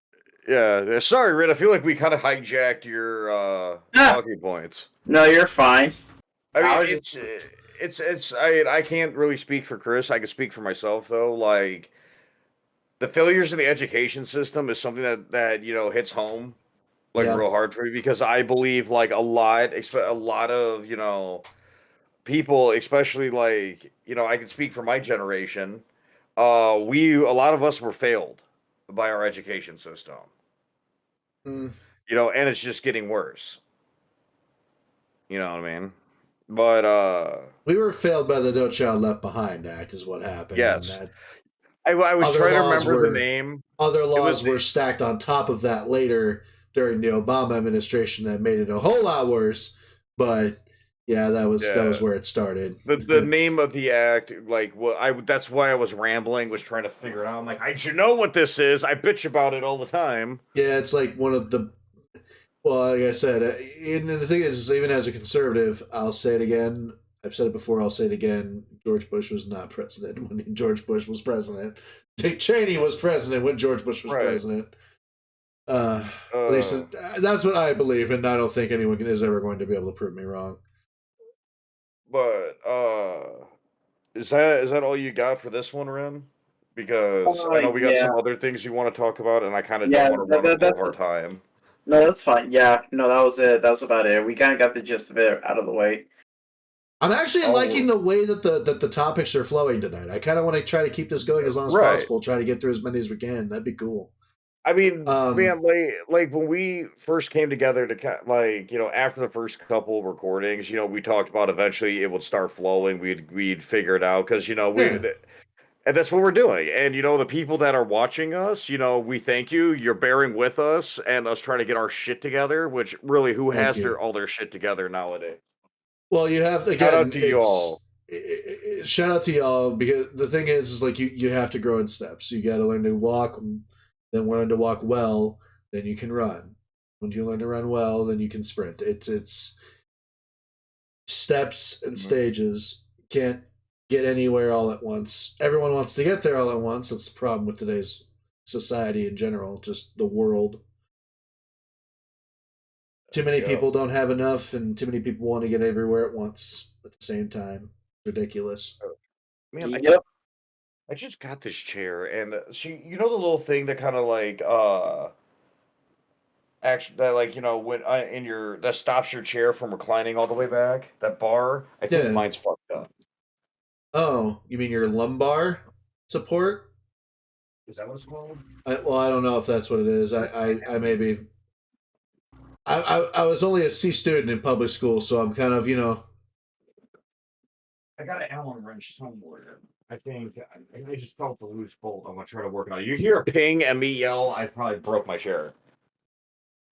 yeah. Sorry, Rid. I feel like we kind of hijacked your Ah, talking points. no, you're fine. I mean, I was just it's. I can't really speak for Chris. I can speak for myself though. Like the failures in the education system is something that hits home like Yeah. real hard for me because I believe like a lot of people, especially like I can speak for my generation. A lot of us were failed by our education system. Mm. And it's just getting worse. You know what I mean? But We were failed by the No Child Left Behind Act, is what happened, and yes, that I was other trying to laws remember the were name. other It was laws were stacked on top of that later during the Obama administration that made it a whole lot worse. But yeah, that was yeah. where it started. The name of the act, like, well, that's why I was rambling, was trying to figure it out. I'm like, I should know what this is. I bitch about it all the time. Yeah, it's like one of the. Well, like I said, and the thing is, even as a conservative, I'll say it again. I've said it before. I'll say it again. George Bush was not president when George Bush was president. Dick Cheney was president when George Bush was Right. president. At least Uh, that's what I believe, and I don't think anyone is ever going to be able to prove me wrong. but is that all you got for this one, Ren? Because I know we got Yeah, some other things you want to talk about, and I kind of don't yeah. want to run above our time. No, that's fine. Yeah, no, that was it. That's about it. We kind of got the gist of it out of the way. I'm actually Oh. liking the way that the topics are flowing tonight. I kind of want to try to keep this going as long as Right. possible. Try to get through as many as we can. That'd be cool. I mean, Um, man, like when we first came together to like, after the first couple recordings, we talked about eventually it would start flowing. We'd figure it out because Yeah. and that's what we're doing. And the people that are watching us, we thank you. You're bearing with us and us trying to get our shit together. Which really, who Thank has you. all their shit together nowadays? Well, you have to Shout again. out to y'all. Shout out to y'all because the thing is like you have to grow in steps. You got to learn to walk, then learn to walk well, then you can run. When you learn to run well, then you can sprint. It's steps and stages. Can't get anywhere all at once. Everyone wants to get there all at once. That's the problem with today's society in general, just the world. Too many people don't have enough, and too many people want to get everywhere at once at the same time. Ridiculous. Man, Yep. I just got this chair, and the little thing that kind of like actually that like when in your that stops your chair from reclining all the way back. That bar, I think Yeah. mine's fucked up. Oh, you mean your lumbar support? Is that what it's called? I don't know if that's what it is. I maybe. I was only a C student in public school, so I'm kind of I got an Allen wrench somewhere. I think I just felt the loose bolt. I'm gonna try to work on it. You hear a ping and me yell, I probably broke my chair.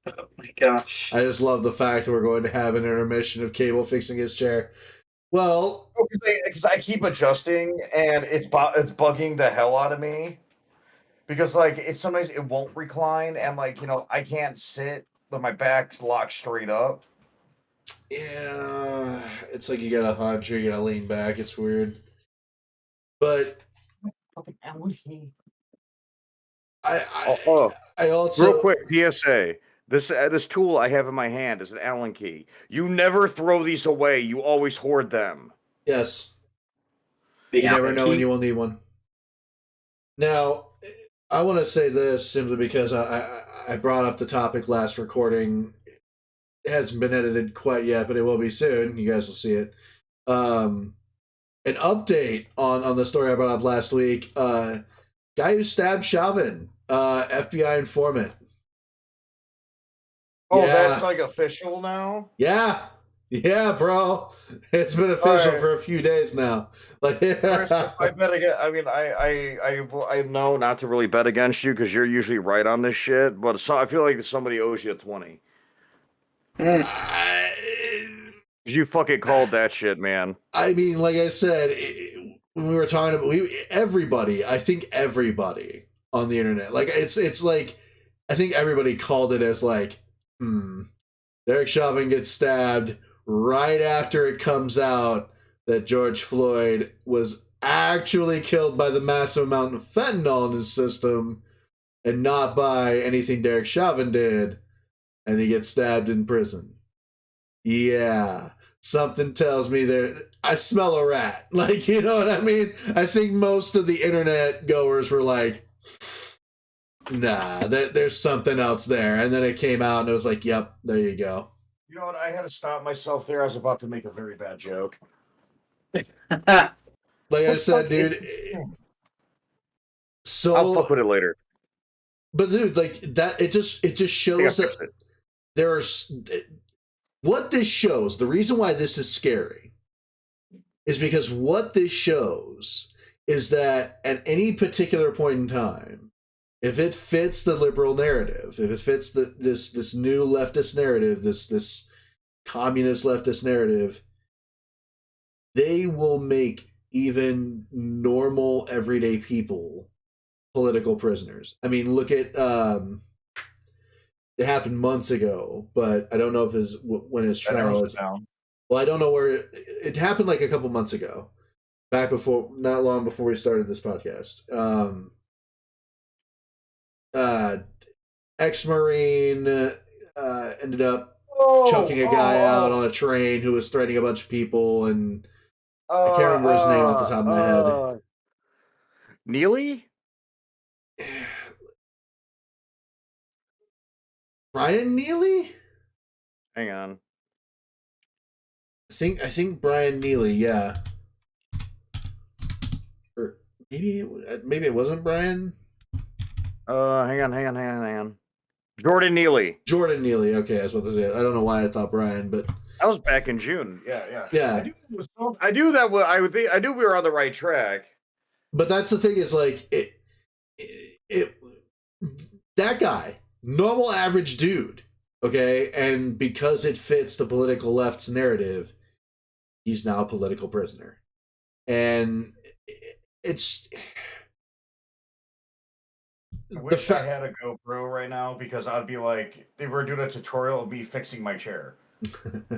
Oh my gosh. I just love the fact that we're going to have an intermission of Cable fixing his chair. Well, Because I keep adjusting and it's bugging the hell out of me. Because sometimes it won't recline and I can't sit, but my back's locked straight up. yeah, it's like you got a hunch or you got to lean back. It's weird, but I also Real quick PSA. This tool I have in my hand is an Allen key. You never throw these away. You always hoard them. yes. The You never Allen know key. when you will need one. Now, I want to say this simply because I brought up the topic last recording. It hasn't been edited quite yet, but it will be soon. You guys will see it. An update on the story I brought up last week. Guy who stabbed Chauvin, FBI informant. Oh, Yeah. that's official now? Yeah, bro. It's been official for a few days now. Like, I bet again. I mean, I know not to really bet against you because you're usually right on this shit. But I feel like somebody owes you 20. You fucking called that shit, man. I mean, like I said, when we were talking about everybody, I think everybody on the internet, like it's like I think everybody called it as like, Derek Chauvin gets stabbed right after it comes out that George Floyd was actually killed by the massive amount of fentanyl in his system and not by anything Derek Chauvin did, and he gets stabbed in prison. Yeah, something tells me there. I smell a rat. Like, you know what I mean? I think most of the internet goers were like, nah, there's something else there. And then it came out and it was like, yep, there you go. You know what? I had to stop myself there. I was about to make a very bad joke. Like I said, dude. So I'll fuck with it later. But dude, like that, it just shows that there's what this shows, the reason why this is scary is because what this shows is that at any particular point in time, if it fits the liberal narrative, if it fits this new leftist narrative, this communist leftist narrative, they will make even normal everyday people political prisoners. I mean, look at it happened months ago, but I don't know if when his trial is. Well, I don't know where it happened. Like a couple months ago, back before, not long before we started this podcast. Ex-Marine ended up choking a guy out on a train who was threatening a bunch of people, and I can't remember his name off the top of my head. Neely? Brian Neely? Hang on. I think Brian Neely, yeah. Or maybe it wasn't Brian. Hang on. Jordan Neely. Jordan Neely. Okay, I was about to say. I don't know why I thought Brian, but that was back in June. Yeah. I knew we were on the right track. But that's the thing is like it that guy, normal average dude, okay, and because it fits the political left's narrative, he's now a political prisoner, and it's. I wish I had a GoPro right now because I'd be like, they were doing a tutorial of me fixing my chair. But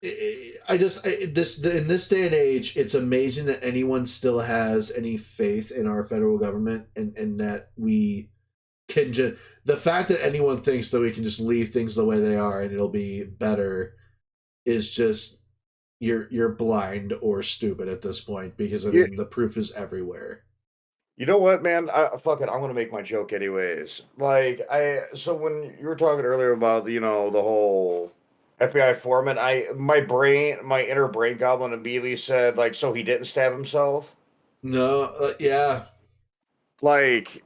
in this day and age, it's amazing that anyone still has any faith in our federal government, and that we can just, the fact that anyone thinks that we can just leave things the way they are and it'll be better is just you're blind or stupid at this point, because I mean the proof is everywhere. You know what, man? Fuck it. I'm gonna make my joke anyways. So when you were talking earlier about, the whole FBI foreman, my inner brain goblin immediately said, like, so he didn't stab himself? No, yeah. Like,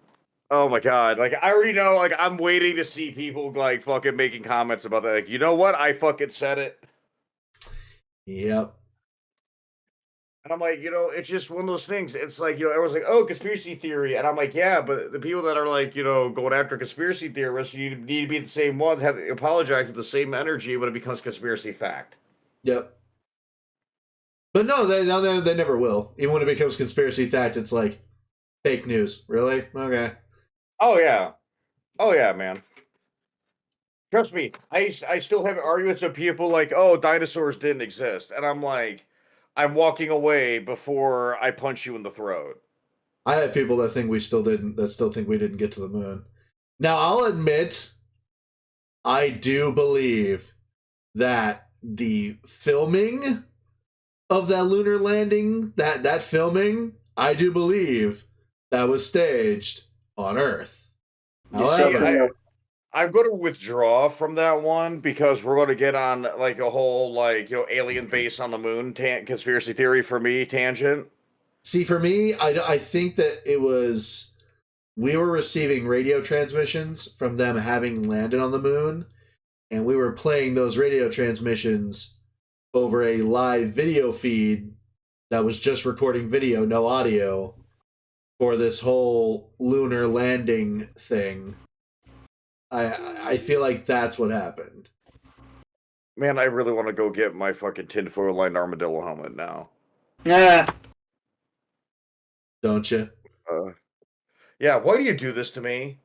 oh my god. Like, I already know, like, I'm waiting to see people, like, fucking making comments about that. Like, you know what? I fucking said it. Yep. And I'm like, it's just one of those things. It's like, everyone's like, oh, conspiracy theory. And I'm like, yeah, but the people that are like, going after conspiracy theorists, you need to be the same ones, have to apologize with the same energy when it becomes conspiracy fact. Yep. But no, they never will. Even when it becomes conspiracy fact, it's like fake news. Really? Okay. Oh, yeah, man. Trust me, I still have arguments with people like, oh, dinosaurs didn't exist. And I'm like, I'm walking away before I punch you in the throat. I have people that think still think we didn't get to the moon. Now, I'll admit, I do believe that the filming of that lunar landing, that filming, I do believe that was staged on Earth. However, I'm going to withdraw from that one because we're going to get on like a whole alien base on the moon conspiracy theory for me tangent. See, for me, I think that we were receiving radio transmissions from them having landed on the moon, and we were playing those radio transmissions over a live video feed that was just recording video, no audio, for this whole lunar landing thing. I feel like that's what happened. Man, I really want to go get my fucking tinfoil lined armadillo helmet now. Yeah. Don't you? Yeah, why do you do this to me?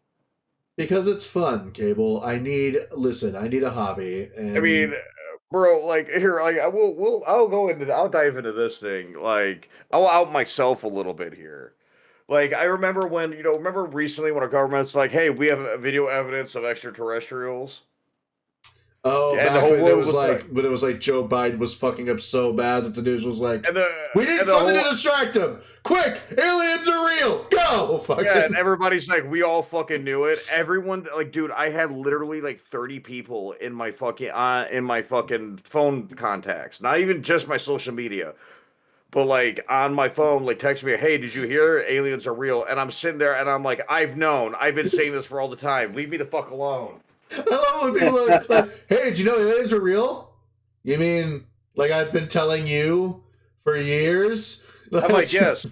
Because it's fun, Cable. I need a hobby. And... I mean, bro, like here, like I'll dive into this thing. Like, I'll out myself a little bit here. Like, I remember when, remember recently when our government's like, hey, we have video evidence of extraterrestrials? Oh, back when it was like Joe Biden was fucking up so bad that the news was like, we need something to distract him. Quick, aliens are real. Go. Fucking. Yeah, and everybody's like, we all fucking knew it. Everyone, like, dude, I had literally like 30 people in my fucking phone contacts. Not even just my social media. But like on my phone, like text me, hey, did you hear aliens are real? And I'm sitting there and I'm like, I've been saying this for all the time. Leave me the fuck alone. I love when people are like, hey, did you know aliens are real? You mean like I've been telling you for years? I'm like, yes,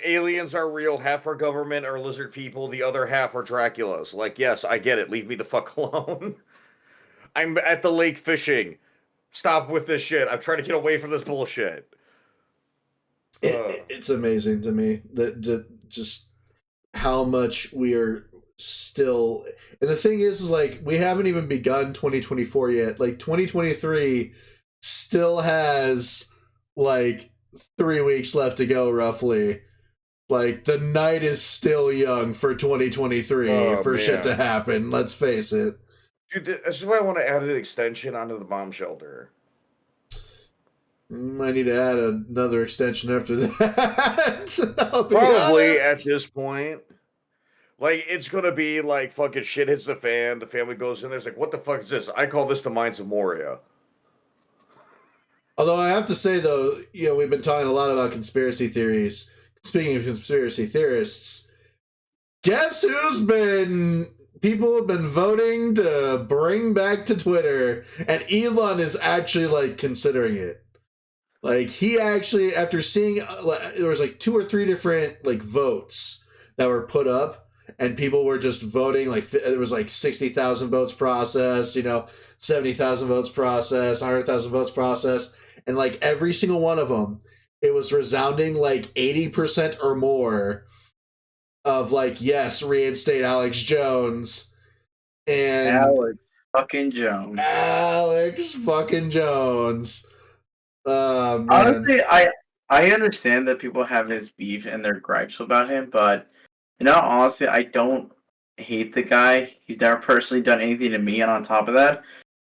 aliens are real. Half are government or lizard people. The other half are Draculas. Like, yes, I get it. Leave me the fuck alone. I'm at the lake fishing. Stop with this shit. I'm trying to get away from this bullshit. It's amazing to me that just how much we are still. And the thing is like we haven't even begun 2024 yet. Like 2023 still has like 3 weeks left to go, roughly. Like the night is still young for 2023 for shit to happen. Let's face it. Dude, this is why I want to add an extension onto the bomb shelter. I need to add another extension after that. Probably at this point. Like, it's gonna be like fucking shit hits the fan, the family goes in there's like, what the fuck is this? I call this the Mines of Moria. Although I have to say, though, you know, we've been talking a lot about conspiracy theories. Speaking of conspiracy theorists, guess who's been... People have been voting to bring back to Twitter, and Elon is actually, like, considering it. Like, he actually, after seeing... there was, like, 2 or 3 different, like, votes that were put up, and people were just voting, like, there was, like, 60,000 votes processed, you know, 70,000 votes processed, 100,000 votes processed, and like every single one of them, it was resounding like 80% or more of like, yes, reinstate Alex Jones. And Alex fucking Jones. Alex fucking Jones. Man. Honestly, I understand that people have his beef and their gripes about him, but you know, honestly, I don't hate the guy. He's never personally done anything to me, and on top of that,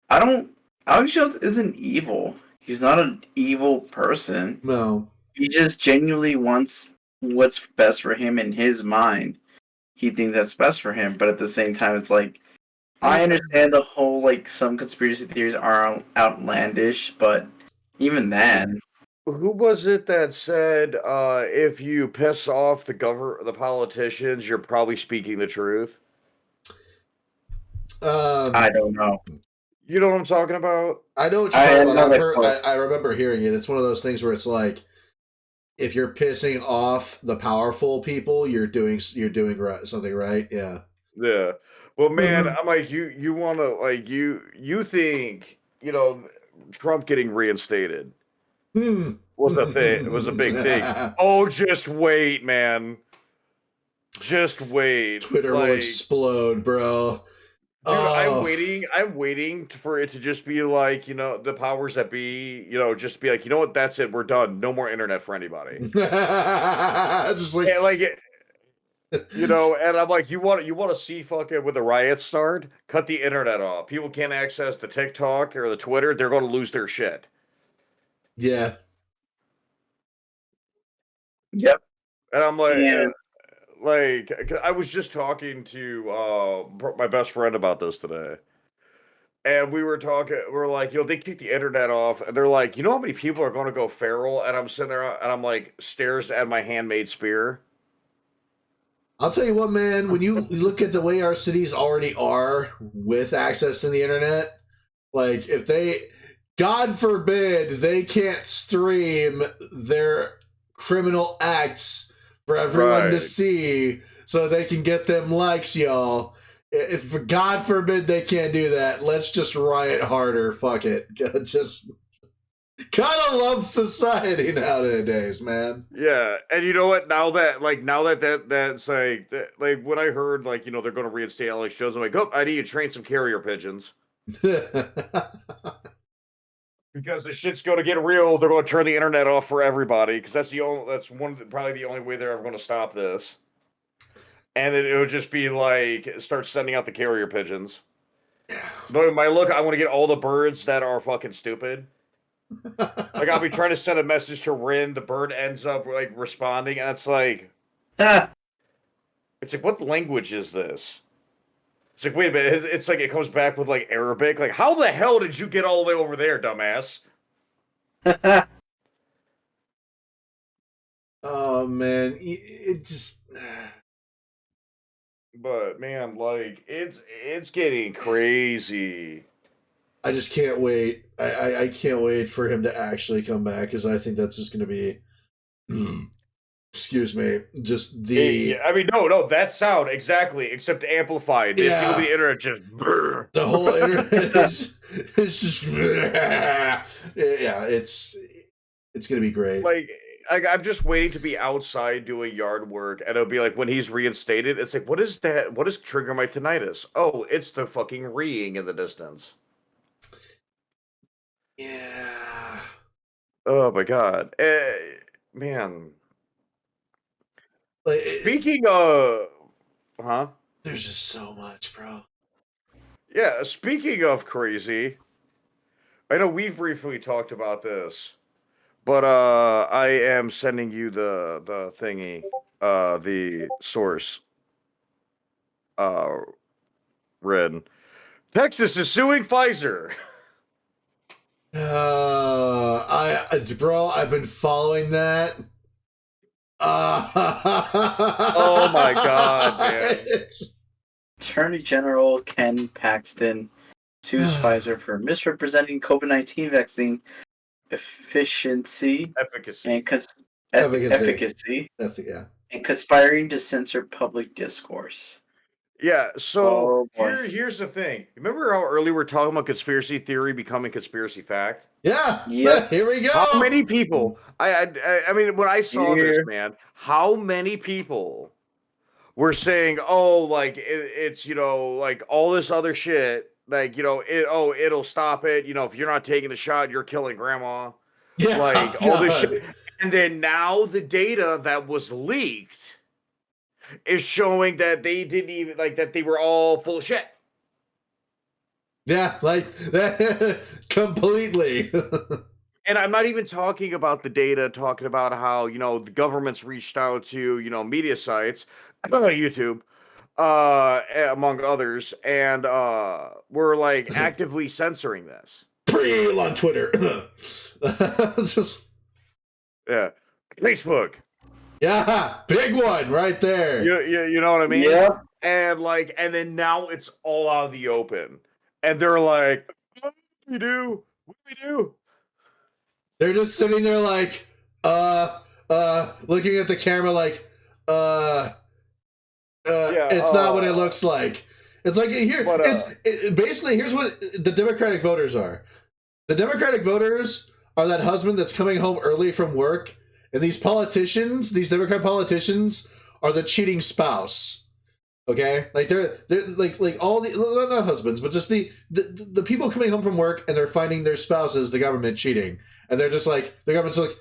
Alex Jones isn't evil. He's not an evil person. No. He just genuinely wants what's best for him in his mind. He thinks that's best for him, but at the same time, it's like I understand the whole like some conspiracy theories are outlandish, but even then, Who was it that said if you piss off the politicians, you're probably speaking the truth? I don't know. You know what I'm talking about? I know what you're talking about. I remember hearing it. It's one of those things where it's like, if you're pissing off the powerful people, you're doing something right. Yeah. Yeah. Well, man, I'm like, you want to like you think Trump getting reinstated was a thing. It was a big thing. Oh, just wait, man. Just wait. Twitter will explode, bro. Dude, I'm waiting for it to just be like, the powers that be, just be like, you know what, that's it, we're done. No more internet for anybody. Just like, and I'm like, you want to see fucking when the riots start? Cut the internet off. People can't access the TikTok or the Twitter. They're going to lose their shit. Yeah. Yep. And I'm like, I was just talking to my best friend about this today. And we were talking, we're like, they kicked the internet off. And they're like, you know how many people are going to go feral? And I'm sitting there and I'm like, stares at my handmade spear. I'll tell you what, man, when you look at the way our cities already are with access to the internet, like if they, God forbid, they can't stream their criminal acts for everyone to see so they can get them likes, y'all. If God forbid they can't do that, let's just riot harder. Fuck it. Just kind of love society nowadays, man. Yeah, and you know what? Now that that's like when I heard they're going to reinstate Alex Jones, I'm like, oh, I need to train some carrier pigeons. Because the shit's going to get real. They're going to turn the internet off for everybody because that's probably the only way they're ever going to stop this. And then it'll just be like start sending out the carrier pigeons. No, my look, I want to get all the birds that are fucking stupid. Like I'll be trying to send a message to Rin, the bird ends up like responding, and it's like, it's like, what language is this? It's like, wait a minute, it's like it comes back with like Arabic. Like, how the hell did you get all the way over there, dumbass? Oh man, it just But man, like it's getting crazy. I just can't wait. I can't wait for him to actually come back because I think that's just going to be. Excuse me. Just the I mean, no, that sound exactly, except amplified. It's gonna be yeah. the internet just. Brr. The whole internet is it's just yeah. It's going to be great. Like I'm just waiting to be outside doing yard work, and it'll be like when he's reinstated. It's like, what is that? What is triggering my tinnitus? Oh, it's the fucking reeing in the distance. Yeah. Oh my god, man. Like Speaking of, huh? there's just so much, bro. Yeah, speaking of crazy, I know we've briefly talked about this, but I am sending you the thingy, the source, uh, Red. Texas is suing Pfizer. Bro, I've been following that. Oh my god, man. It's- Attorney General Ken Paxton sues Pfizer for misrepresenting COVID-19 vaccine efficiency Efficacy. and Efficacy. efficacy yeah. and conspiring to censor public discourse. Yeah, so Oh, boy. here's the thing. Remember how early we're talking about conspiracy theory becoming conspiracy fact? Yeah. Yep. Here we go. How many people? I mean, when I saw this, Here. man, how many people were saying, "Oh, like it's like all this other shit, like it'll stop it. If you're not taking the shot, you're killing grandma." Yeah. Like all this God. shit, and then now the data that was leaked is showing that they didn't even like that they were all full of shit. Yeah, like completely. And I'm not even talking about the data, talking about how, the government's reached out to, media sites, YouTube, among others, and we're like actively censoring this. Pre on Twitter. Just Yeah. Facebook. yeah, big one right there. You know what I mean? Yep. And then now it's all out of the open. And they're like, what do we do? What do we do? They're just sitting there like, looking at the camera like, it's not what it looks like. It's like here. But, Basically here's what the Democratic voters are. The Democratic voters are that husband that's coming home early from work, and these politicians, these Democrat politicians, are the cheating spouse. Okay, like they're like all the not husbands, but just the people coming home from work and they're finding their spouses, the government cheating, and they're just like the government's like,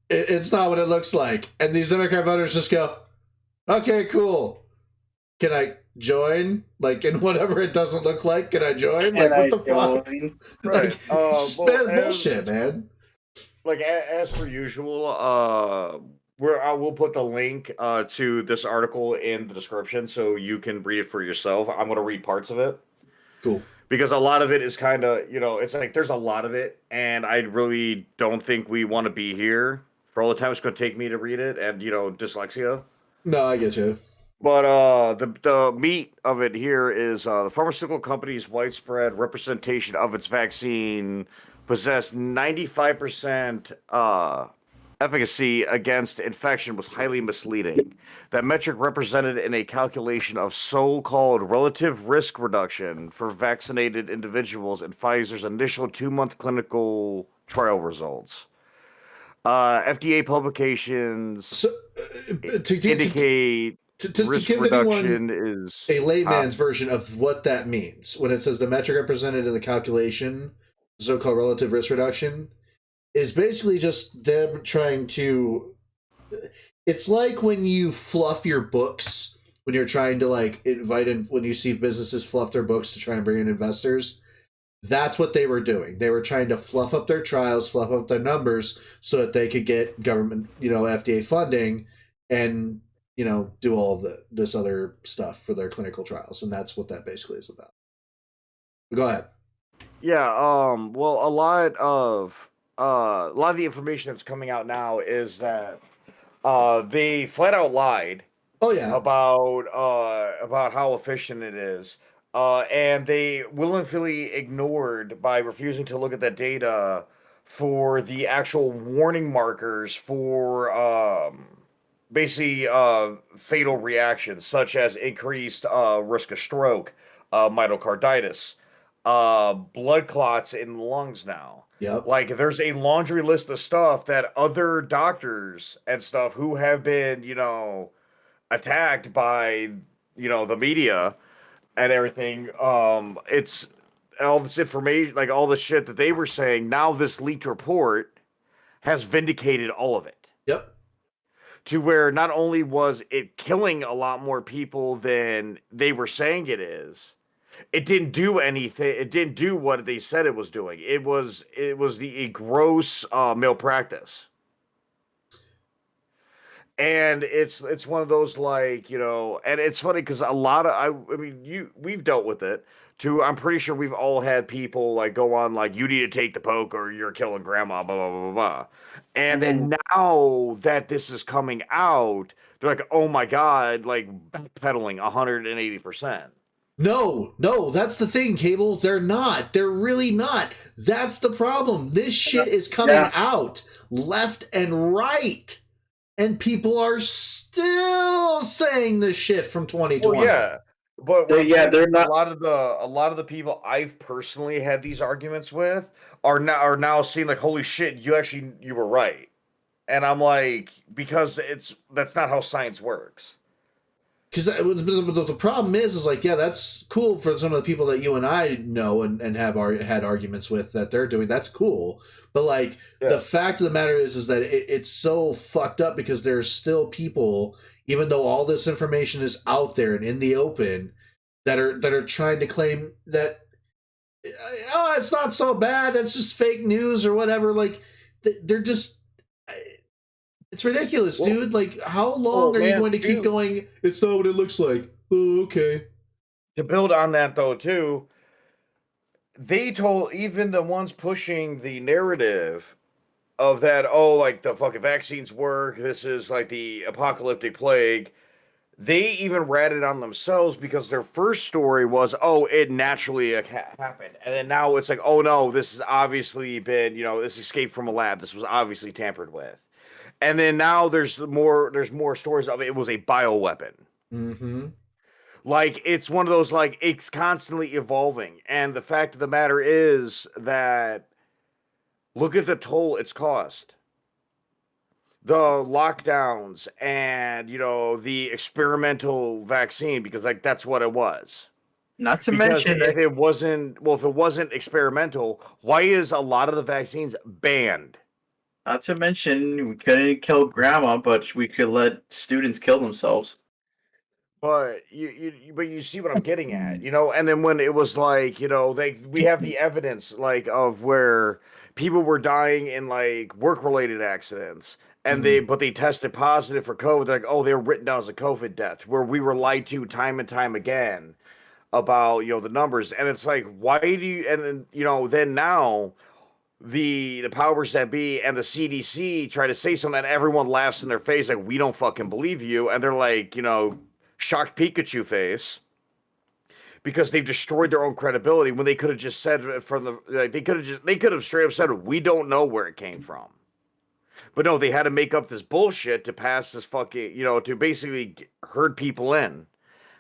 it's not what it looks like, and these Democrat voters just go, okay, cool, can I join? Like in whatever it doesn't look like, can I join? Like what the fuck? right. Like bullshit, man. Like as per usual, we'll put the link to this article in the description so you can read it for yourself. I'm gonna read parts of it. Cool. Because a lot of it is kind of, it's like there's a lot of it, and I really don't think we want to be here for all the time it's going to take me to read it, and dyslexia. No, I get you. But the meat of it here is the pharmaceutical company's widespread representation of its vaccine possessed 95% efficacy against infection was highly misleading. That metric represented in a calculation of so-called relative risk reduction for vaccinated individuals in Pfizer's initial 2-month clinical trial results. FDA publications indicate risk give reduction is a layman's version of what that means when it says the metric represented in the calculation, so-called relative risk reduction, is basically just them trying to. It's like when you fluff your books when you're trying to like invite in when you see businesses fluff their books to try and bring in investors. That's what they were doing. They were trying to fluff up their trials, fluff up their numbers so that they could get government, FDA funding and, do all of this other stuff for their clinical trials. And that's what that basically is about. Go ahead. Yeah, well, a lot of the information that's coming out now is that they flat out lied Oh yeah. about how efficient it is. And they willingly ignored by refusing to look at that data for the actual warning markers for basically fatal reactions such as increased risk of stroke, myocarditis, blood clots in the lungs now. Yep. Like there's a laundry list of stuff that other doctors and stuff who have been, attacked by, the media and everything. It's all this information, like all the shit that they were saying. Now this leaked report has vindicated all of it Yep. to where not only was it killing a lot more people than they were saying it is, it didn't do anything. It didn't do what they said it was doing. It was the gross malpractice. And it's one of those, like, and it's funny because a lot of I mean, we've dealt with it too. I'm pretty sure we've all had people like go on like, you need to take the poke or you're killing grandma, blah blah blah blah blah. And then now that this is coming out, they're like, oh my god, like backpedaling 180%. No, that's the thing, Cable. They're not. They're really not. That's the problem. This shit is coming Yeah. out left and right. And people are still saying this shit from 2020. Well, yeah, but what I'm Yeah, saying they're is not. a lot of the people I've personally had these arguments with are now seeing like, holy shit, you were right, and I'm like, because that's not how science works. Because the problem is like, yeah, that's cool for some of the people that you and I know and have had arguments with that they're doing. That's cool. But like, Yeah. the fact of the matter is that it's so fucked up because there's still people, even though all this information is out there and in the open, that are trying to claim that, oh, it's not so bad. That's just fake news or whatever. Like, they're just. It's ridiculous, Well, dude. Like, how long well, are you man, going to keep dude, going? It's not what it looks like. Oh, okay. to build on that though too, they told even the ones pushing the narrative of that, oh, like the fucking vaccines work, this is like the apocalyptic plague. They even ratted on themselves because their first story was, oh, it naturally happened. And then now it's like, oh no, this has obviously been, this escaped from a lab. This was obviously tampered with. And then now there's more stories of it was a bioweapon. Mm-hmm. Like it's one of those, like, it's constantly evolving. And the fact of the matter is that look at the toll it's cost. The lockdowns and the experimental vaccine, because like that's what it was. Not to Because mention that. if it wasn't experimental, why is a lot of the vaccines banned? Not to mention, we couldn't kill grandma, but we could let students kill themselves. But you see what I'm getting at, and then when it was like, we have the evidence like of where people were dying in like work related accidents, and they tested positive for COVID. They're like, oh, they were written down as a COVID death, where we were lied to time and time again about the numbers. And it's like, why do you, and then then now the powers that be and the CDC try to say something and everyone laughs in their face like, we don't fucking believe you. And they're like, shocked Pikachu face, because they've destroyed their own credibility when they could have just said from the, like, they could have straight up said, we don't know where it came from. But no, they had to make up this bullshit to pass this fucking, to basically herd people in.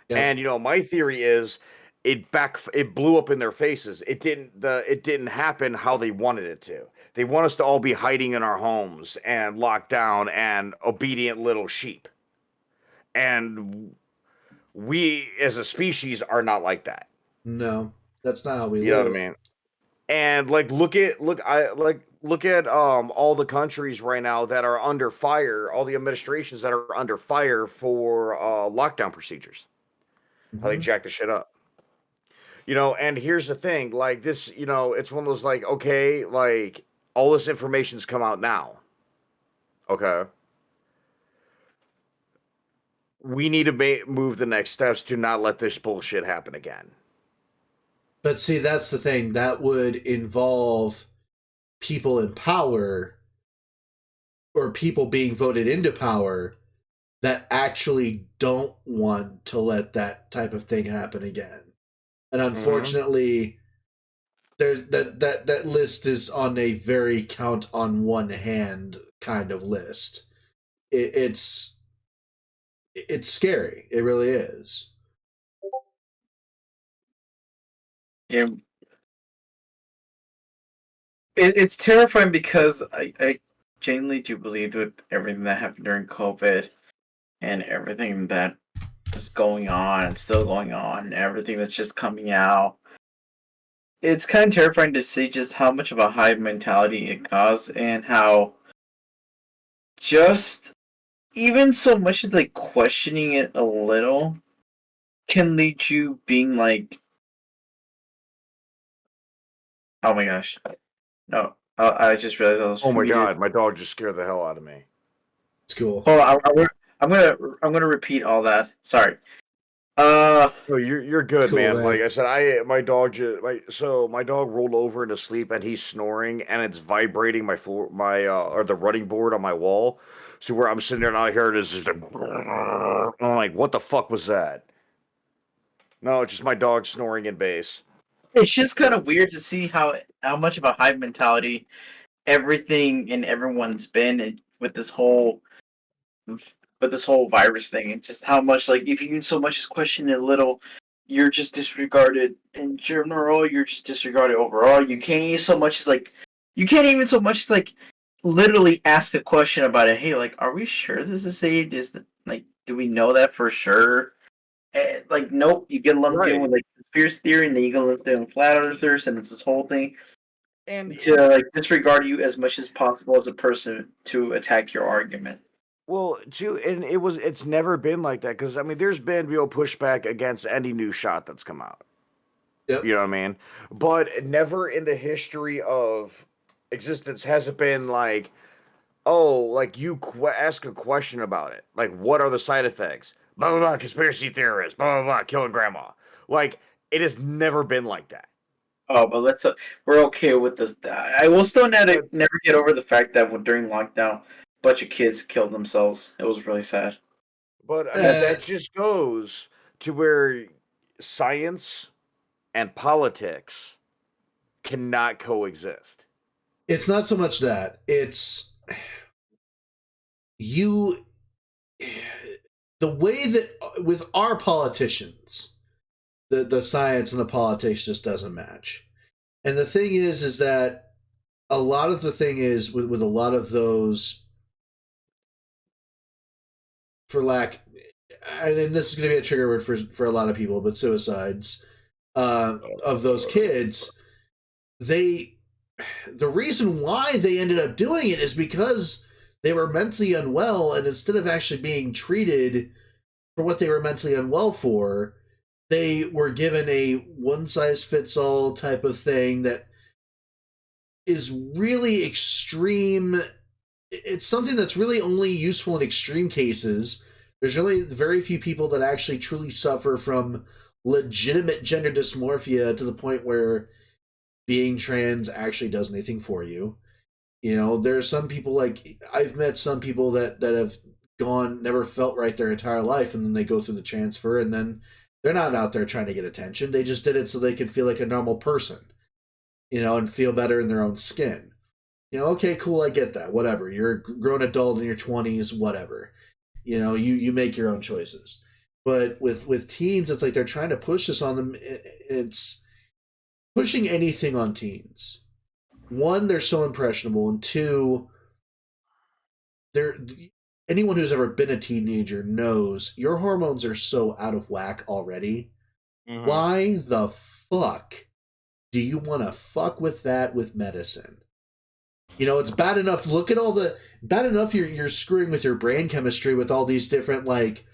Yep. And my theory is it blew up in their faces. It didn't happen how they wanted it to. They want us to all be hiding in our homes and locked down and obedient little sheep. And we as a species are not like that. No, that's not how we You know live. what I mean? And like look at all the countries right now that are under fire, all the administrations that are under fire for lockdown procedures. How they Mhm. jack the shit up. And here's the thing, like this, it's one of those, like, okay, like all this information's come out now. Okay. We need to move the next steps to not let this bullshit happen again. But see, that's the thing. That would involve people in power or people being voted into power that actually don't want to let that type of thing happen again. And unfortunately, there's that list is on a very count on one hand kind of list. It's scary. It really is. Yeah, it's terrifying because I genuinely do believe with everything that happened during COVID and everything that is going on and still going on, and everything that's just coming out. It's kind of terrifying to see just how much of a hive mentality it caused and how just even so much as like questioning it a little can lead you being like, oh my gosh, no, I just realized I was Oh my muted. god, my dog just scared the hell out of me. It's cool. Hold on, I'm gonna repeat all that. Sorry. No, you're good, Cool, man. man. Like I said, my dog my dog rolled over into sleep and he's snoring and it's vibrating my floor or the running board on my wall. So where I'm sitting there and I hear it is just like, I'm like, what the fuck was that? No, it's just my dog snoring in bass. It's just kind of weird to see how much of a hive mentality everything and everyone's been with this whole virus thing, and just how much like if you so much as question it a little, you're just disregarded in general. You're just disregarded overall. You can't even so much as like literally ask a question about it. Hey, like, are we sure this is saved? Like, do we know that for sure? Like, nope. You get lumped in Right. with like conspiracy theory, and then you get lumped in with flat earthers, and it's this whole thing And to like disregard you as much as possible as a person to attack your argument. well, too, and it's never been like that because I mean, there's been real pushback against any new shot that's come out. Yep. You know what I mean? But never in the history of existence has it been like, oh, like you ask a question about it. Like, what are the side effects? Blah, blah, blah, conspiracy theorists, blah, blah, blah, killing grandma. Like, it has never been like that. Oh, but we're okay with this. I will still But, never get over the fact that during lockdown, a bunch of kids killed themselves. It was really sad. but I mean, Uh, that just goes to where science and politics cannot coexist. it's not so much that. It's you the way that with our politicians, the science and the politics just doesn't match. And the thing is that a lot of the thing is with a lot of those, for lack, and this is going to be a trigger word for a lot of people, but suicides of those kids, the reason why they ended up doing it is because they were mentally unwell, and instead of actually being treated for what they were mentally unwell for, they were given a one size fits all type of thing that is really extreme. It's something that's really only useful in extreme cases. There's really very few people that actually truly suffer from legitimate gender dysmorphia to the point where being trans actually does anything for you. You know, there's some people, like I've met some people that have never felt right their entire life, and then they go through the transfer, and then they're not out there trying to get attention. They just did it so they could feel like a normal person, you know, and feel better in their own skin. You know, okay, cool, I get that. Whatever. You're a grown adult in your 20s, whatever. You know, you make your own choices. But with teens, it's like they're trying to push this on them. It's pushing anything on teens. One, they're so impressionable, and two, they're anyone who's ever been a teenager knows your hormones are so out of whack already. Mm-hmm. Why the fuck do you want to fuck with that with medicine? You know, it's bad enough. Look at all the bad enough you're screwing with your brain chemistry with all these different, like,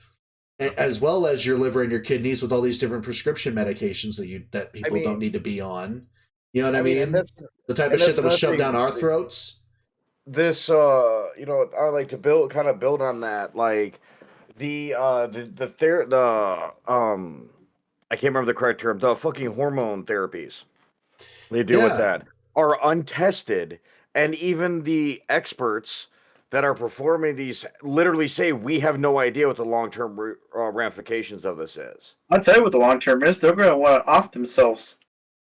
as well as your liver and your kidneys with all these different prescription medications that I people don't mean, need to be on. You know what I I mean, and mean? The type of shit that's that was another shoved down thing. our throats. This, you know, I like to build on that. Like I can't remember the correct term. The fucking hormone therapies they do with Yeah, that are untested, and even the experts that are performing these literally say we have no idea what the long-term ramifications of this is. I'll tell you what the long term is. They're going to want to off themselves.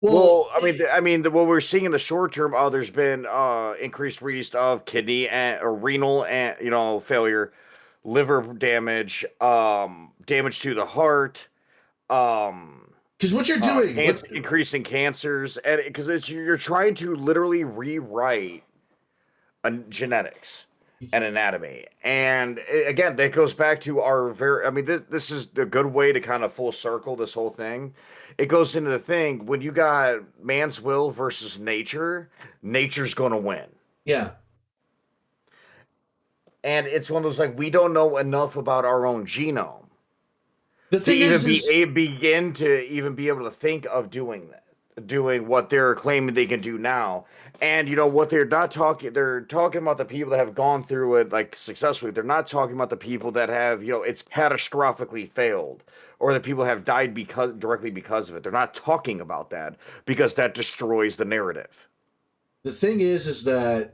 Well, what we're seeing in the short term, there's been increased risk of kidney or renal and failure, liver damage, damage to the heart, because what you're doing, increasing cancers, and because you're trying to literally rewrite genetics and anatomy, and again, that goes back to our this is the good way to kind of full circle this whole thing. It goes into the thing when you got man's will versus nature, nature's going to win. Yeah. And it's one of those we don't know enough about our own genome. The thing begin to even be able to think of doing what they're claiming they can do now. And what they're talking about the people that have gone through it successfully. They're not talking about the people that have, it's catastrophically failed, or the people have died directly because of it. They're not talking about that because that destroys the narrative. The thing is that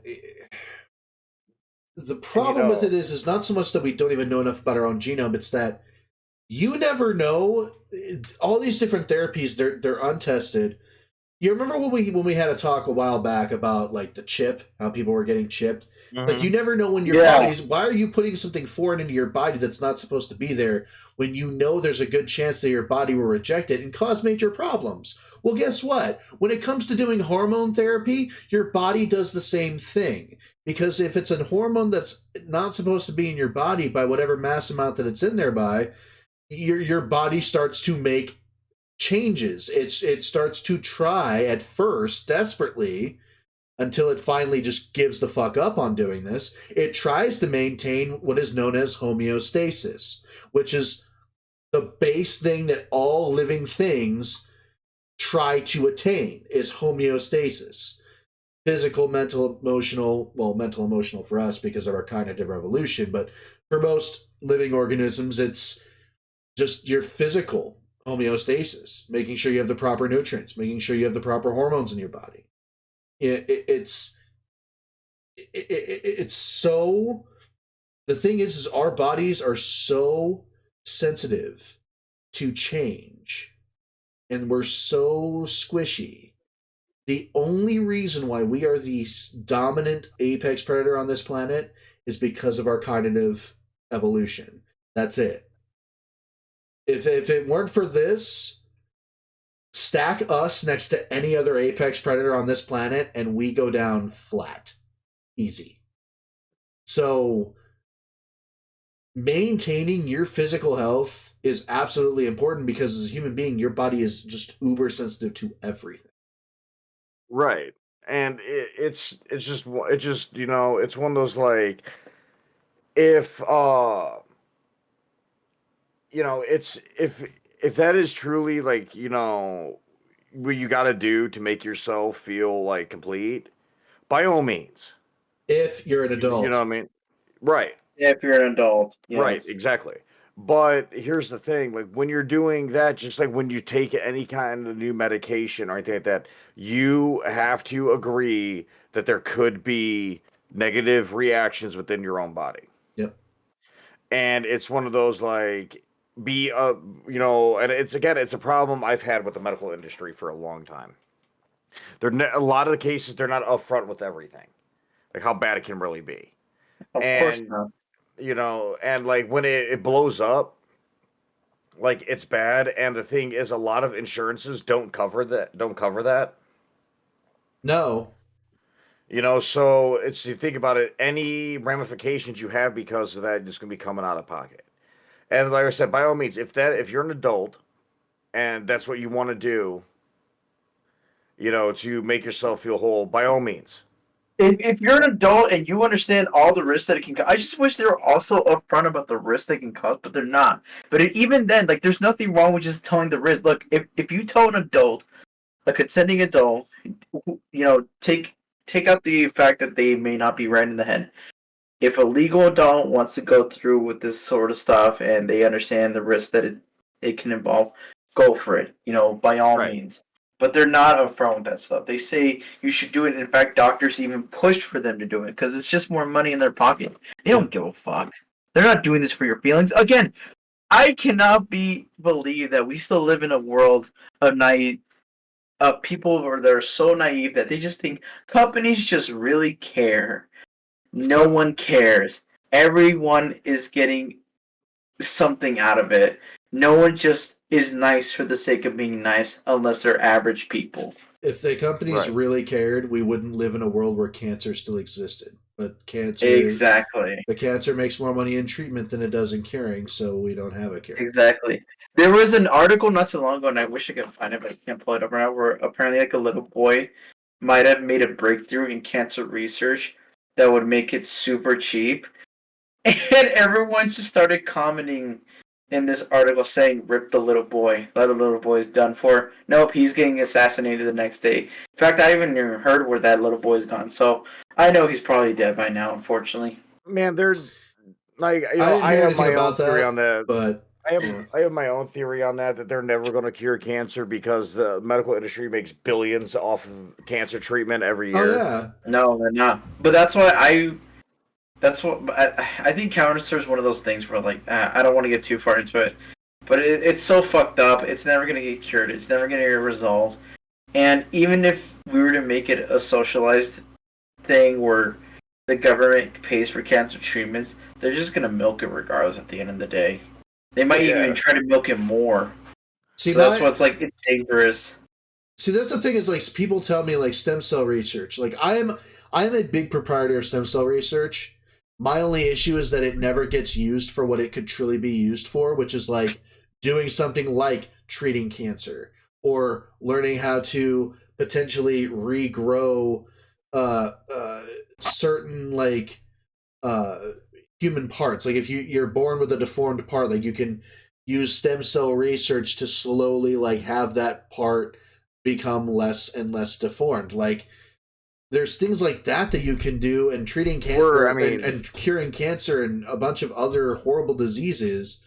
the problem with it is not so much that we don't even know enough about our own genome, it's that you never know. All these different therapies, they're untested. You remember when we had a talk a while back about the chip, how people were getting chipped? Mm-hmm. You never know when your body's. Why are you putting something foreign into your body that's not supposed to be there when you know there's a good chance that your body will reject it and cause major problems? Well, guess what? When it comes to doing hormone therapy, your body does the same thing. Because if it's a hormone that's not supposed to be in your body by whatever mass amount that it's in there by, your body starts to make changes. It starts to try at first desperately until it finally just gives the fuck up on doing this. It tries to maintain what is known as homeostasis, which is the base thing that all living things try to attain, is homeostasis. Physical, mental, emotional, mental, emotional for us because of our cognitive revolution, but for most living organisms, it's just your physical homeostasis, making sure you have the proper nutrients, making sure you have the proper hormones in your body. It's so, the thing is our bodies are so sensitive to change, and we're so squishy. The only reason why we are the dominant apex predator on this planet is because of our cognitive evolution. That's it. If it weren't for this, stack us next to any other apex predator on this planet and we go down flat. Easy. So maintaining your physical health is absolutely important because as a human being, your body is just uber sensitive to everything. Right. And it's just it's one of those if it's if that is truly what you got to do to make yourself feel complete, by all means. If you're an adult. You know what I mean? Right. If you're an adult. Yes. Right, exactly. But here's the thing, when you're doing that, just like when you take any kind of new medication or anything like that, you have to agree that there could be negative reactions within your own body. Yep. And it's one of those and it's a problem I've had with the medical industry for a long time. A lot of the cases, they're not upfront with everything, how bad it can really be. Of course not. And when it blows up, it's bad. And the thing is, a lot of insurances don't cover that. No. So it's, you think about it, any ramifications you have because of that is going to be coming out of pocket. And like I said, by all means, if you're an adult and that's what you want to do, to make yourself feel whole, by all means. If you're an adult and you understand all the risks that it can cause, I just wish they were also upfront about the risks they can cause, but they're not. But even then, there's nothing wrong with just telling the risk. Look, if you tell an adult, a consenting adult, take out the fact that they may not be right in the head. If a legal adult wants to go through with this sort of stuff and they understand the risk that it can involve, go for it. By all means. but they're not upfront with that stuff. They say you should do it. In fact, doctors even push for them to do it because it's just more money in their pocket. They don't give a fuck. They're not doing this for your feelings. Again, I cannot believe that we still live in a world of people that are so naive that they just think companies just really care. No one cares. Everyone is getting something out of it. No one just is nice for the sake of being nice unless they're average people. If the companies Right. really cared, we wouldn't live in a world where cancer still existed. But Exactly. the cancer makes more money in treatment than it does in curing, so we don't have a cure. Exactly. There was an article not so long ago, and I wish I could find it, but I can't pull it up right now, where apparently like a little boy might have made a breakthrough in cancer research that would make it super cheap. And everyone just started commenting in this article saying, "Rip the little boy. Let the little boy is done for. Nope, he's getting assassinated the next day." In fact, I haven't even heard where that little boy's gone, so I know he's probably dead by now, unfortunately. Man, they're like, I didn't I hear have anything my own about theory that, on that. but yeah. I have my own theory on that they're never going to cure cancer because the medical industry makes billions off of cancer treatment every Oh year. yeah, No, they're not. But that's why I think cancer is one of those things where like I don't want to get too far into it, but it's so fucked up. It's never gonna get cured. It's never gonna get resolved. And even if we were to make it a socialized thing where the government pays for cancer treatments, they're just gonna milk it regardless. At the end of the day, they might even try to milk it more. see, So that's why it's like it's dangerous. see, that's the thing is like people tell me like stem cell research. Like I am a big proprietor of stem cell research. My only issue is that it never gets used for what it could truly be used for, which is like doing something like treating cancer or learning how to potentially regrow certain like uh, human parts. Like if you're born with a deformed part, like you can use stem cell research to slowly like have that part become less and less deformed. Like there's things like that you can do, and treating cancer and curing cancer and a bunch of other horrible diseases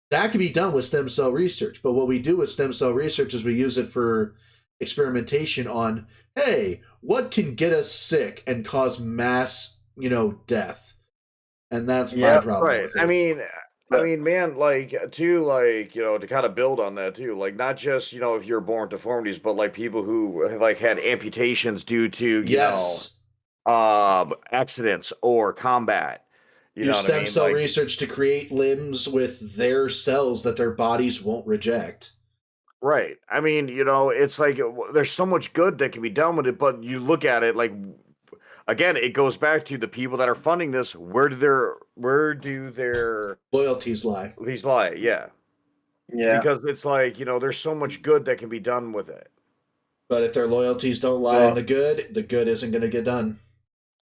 that can be done with stem cell research. But what we do with stem cell research is we use it for experimentation on, hey, what can get us sick and cause mass, death? And that's my problem Right. with it. I mean, man, like too, like to kind of build on that too, like not just if you're born with deformities, but like people who have like had amputations due to Yes. accidents or combat. You know Use what I stem mean? cell Like, research to create limbs with their cells that their bodies won't reject. right. I mean, it's like there's so much good that can be done with it, but you look at it like again, it goes back to the people that are funding this. Where do their Loyalties lie. these lie? Yeah. Yeah. Because it's like there's so much good that can be done with it. But if their loyalties don't lie in the good isn't going to get done.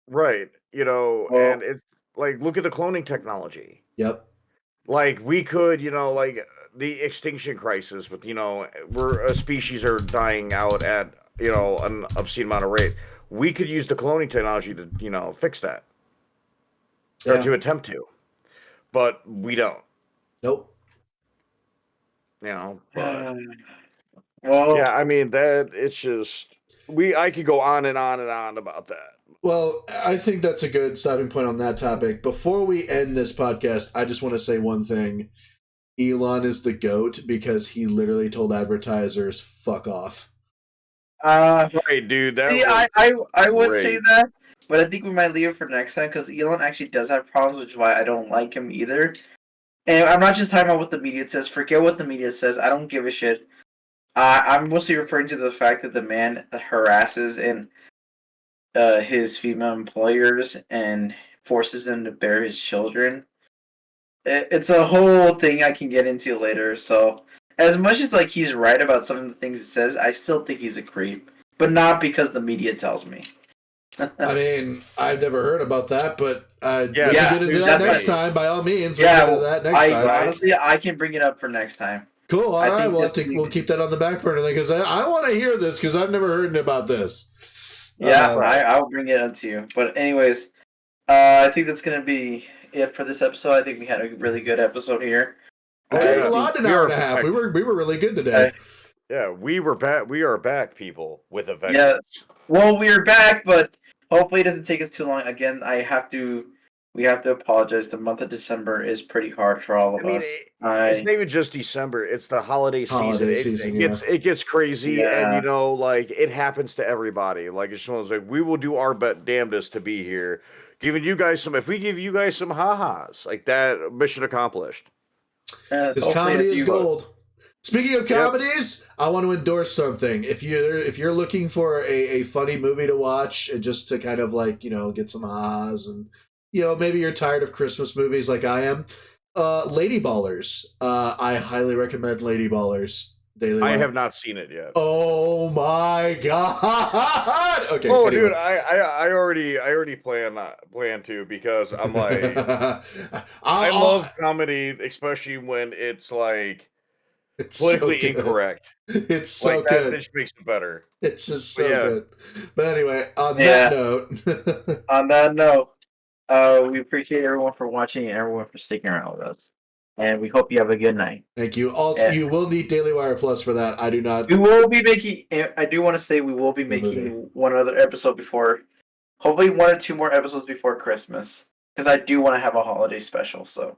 Right. Well, And it's like look at the cloning technology. Yep. Like we could, like the extinction crisis with, we're a species are dying out at, an obscene amount of rate. We could use the cloning technology to, fix that. Or Yeah. to attempt to. But we don't. Nope. But well, yeah, I mean that it's just I could go on and on and on about that. Well, I think that's a good stopping point on that topic. Before we end this podcast, I just want to say one thing. Elon is the GOAT because he literally told advertisers, fuck off. Right, dude. I would great. say that, but I think we might leave it for next time because Elon actually does have problems, which is why I don't like him either. And I'm not just talking about what the media says. Forget what the media says. I don't give a shit. I'm mostly referring to the fact that the man harasses and his female employers and forces them to bear his children. It's a whole thing I can get into later. So, as much as like he's right about some of the things he says, I still think he's a creep, but not because the media tells me. I mean, I've never heard about that, but we can Yeah, get into dude, that definitely. next time. By all means, we Yeah, can get into that next time. honestly, I can bring it up for next time. Cool. All right, think we'll keep that on the back burner because I want to hear this because I've never heard about this. Yeah, I'll bring it up to you. But anyways, I think that's gonna be it for this episode. I think we had a really good episode here. We did a lot in an hour and a half. We were really good today. Yeah, we are back, people, with a vengeance. Yeah. Well, we're back, but hopefully it doesn't take us too long. Again, we have to apologize. The month of December is pretty hard for all of I mean, us. it's not even just December; it's the holiday season. Holiday season, It gets crazy, and Yeah. like it happens to everybody. Like it's one of those, like we will do our damnedest to be here, giving you guys some. If we give you guys some ha-has, like that, mission accomplished. Because Hopefully comedy if is you- gold. Speaking of comedies, I want to endorse something. If you're looking for a funny movie to watch and just to kind of like, get some ahs and maybe you're tired of Christmas movies like I am, Lady Ballers. I highly recommend Lady Ballers. Daily I Wire. have not seen it yet. Oh my god! Okay. Oh, anyway. dude, I already plan to because I'm like I love comedy, especially when it's like it's politically so good. incorrect. It's so Like good. that just makes it better. It's just But so yeah. good. But anyway, on Yeah. that note, On that note, we appreciate everyone for watching and everyone for sticking around with us. And we hope you have a good night. thank you. Also, Yeah. you will need Daily Wire Plus for that. I do not. We will be making. I do want to say we will be movie. making one other episode before, hopefully 1 or 2 more episodes before Christmas, because I do want to have a holiday special. So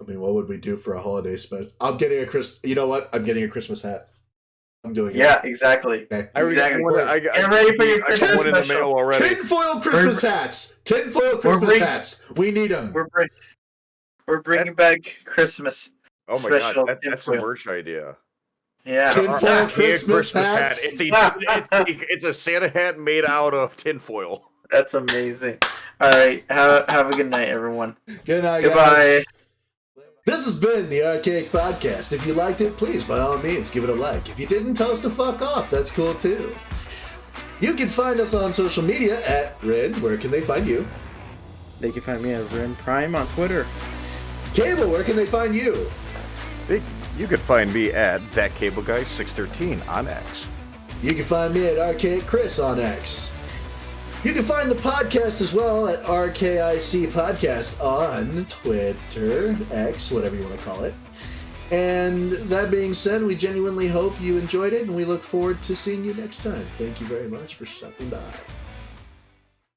I mean, what would we do for a holiday special? I'm getting a You know what? I'm getting a Christmas hat. I'm doing it. yeah, exactly. Okay. Exactly. Get ready for your I got Christmas one in the special. mail already. Tinfoil Christmas hats. Tinfoil Christmas bringing- hats. We need them. We're bringing back Christmas. Oh my Special god, that's a tinfoil. merch idea. Yeah. Tinfoil Yeah, Christmas hat. hats. It's a Santa hat made out of tinfoil. That's amazing. All right. Have a good night, everyone. Good night, Goodbye. guys. This has been the RKiCPodcast. If you liked it, please, by all means, give it a like. If you didn't, tell us to fuck off. That's cool, too. You can find us on social media at Rin. Where can they find you? They can find me at Rin Prime on Twitter. Cable, where can they find you? You can find me at ThatCableGuy613 on X. You can find me at R.K.i.C on X. You can find the podcast as well at RKiCPodcast on Twitter, X, whatever you want to call it. And that being said, we genuinely hope you enjoyed it, and we look forward to seeing you next time. Thank you very much for stopping by.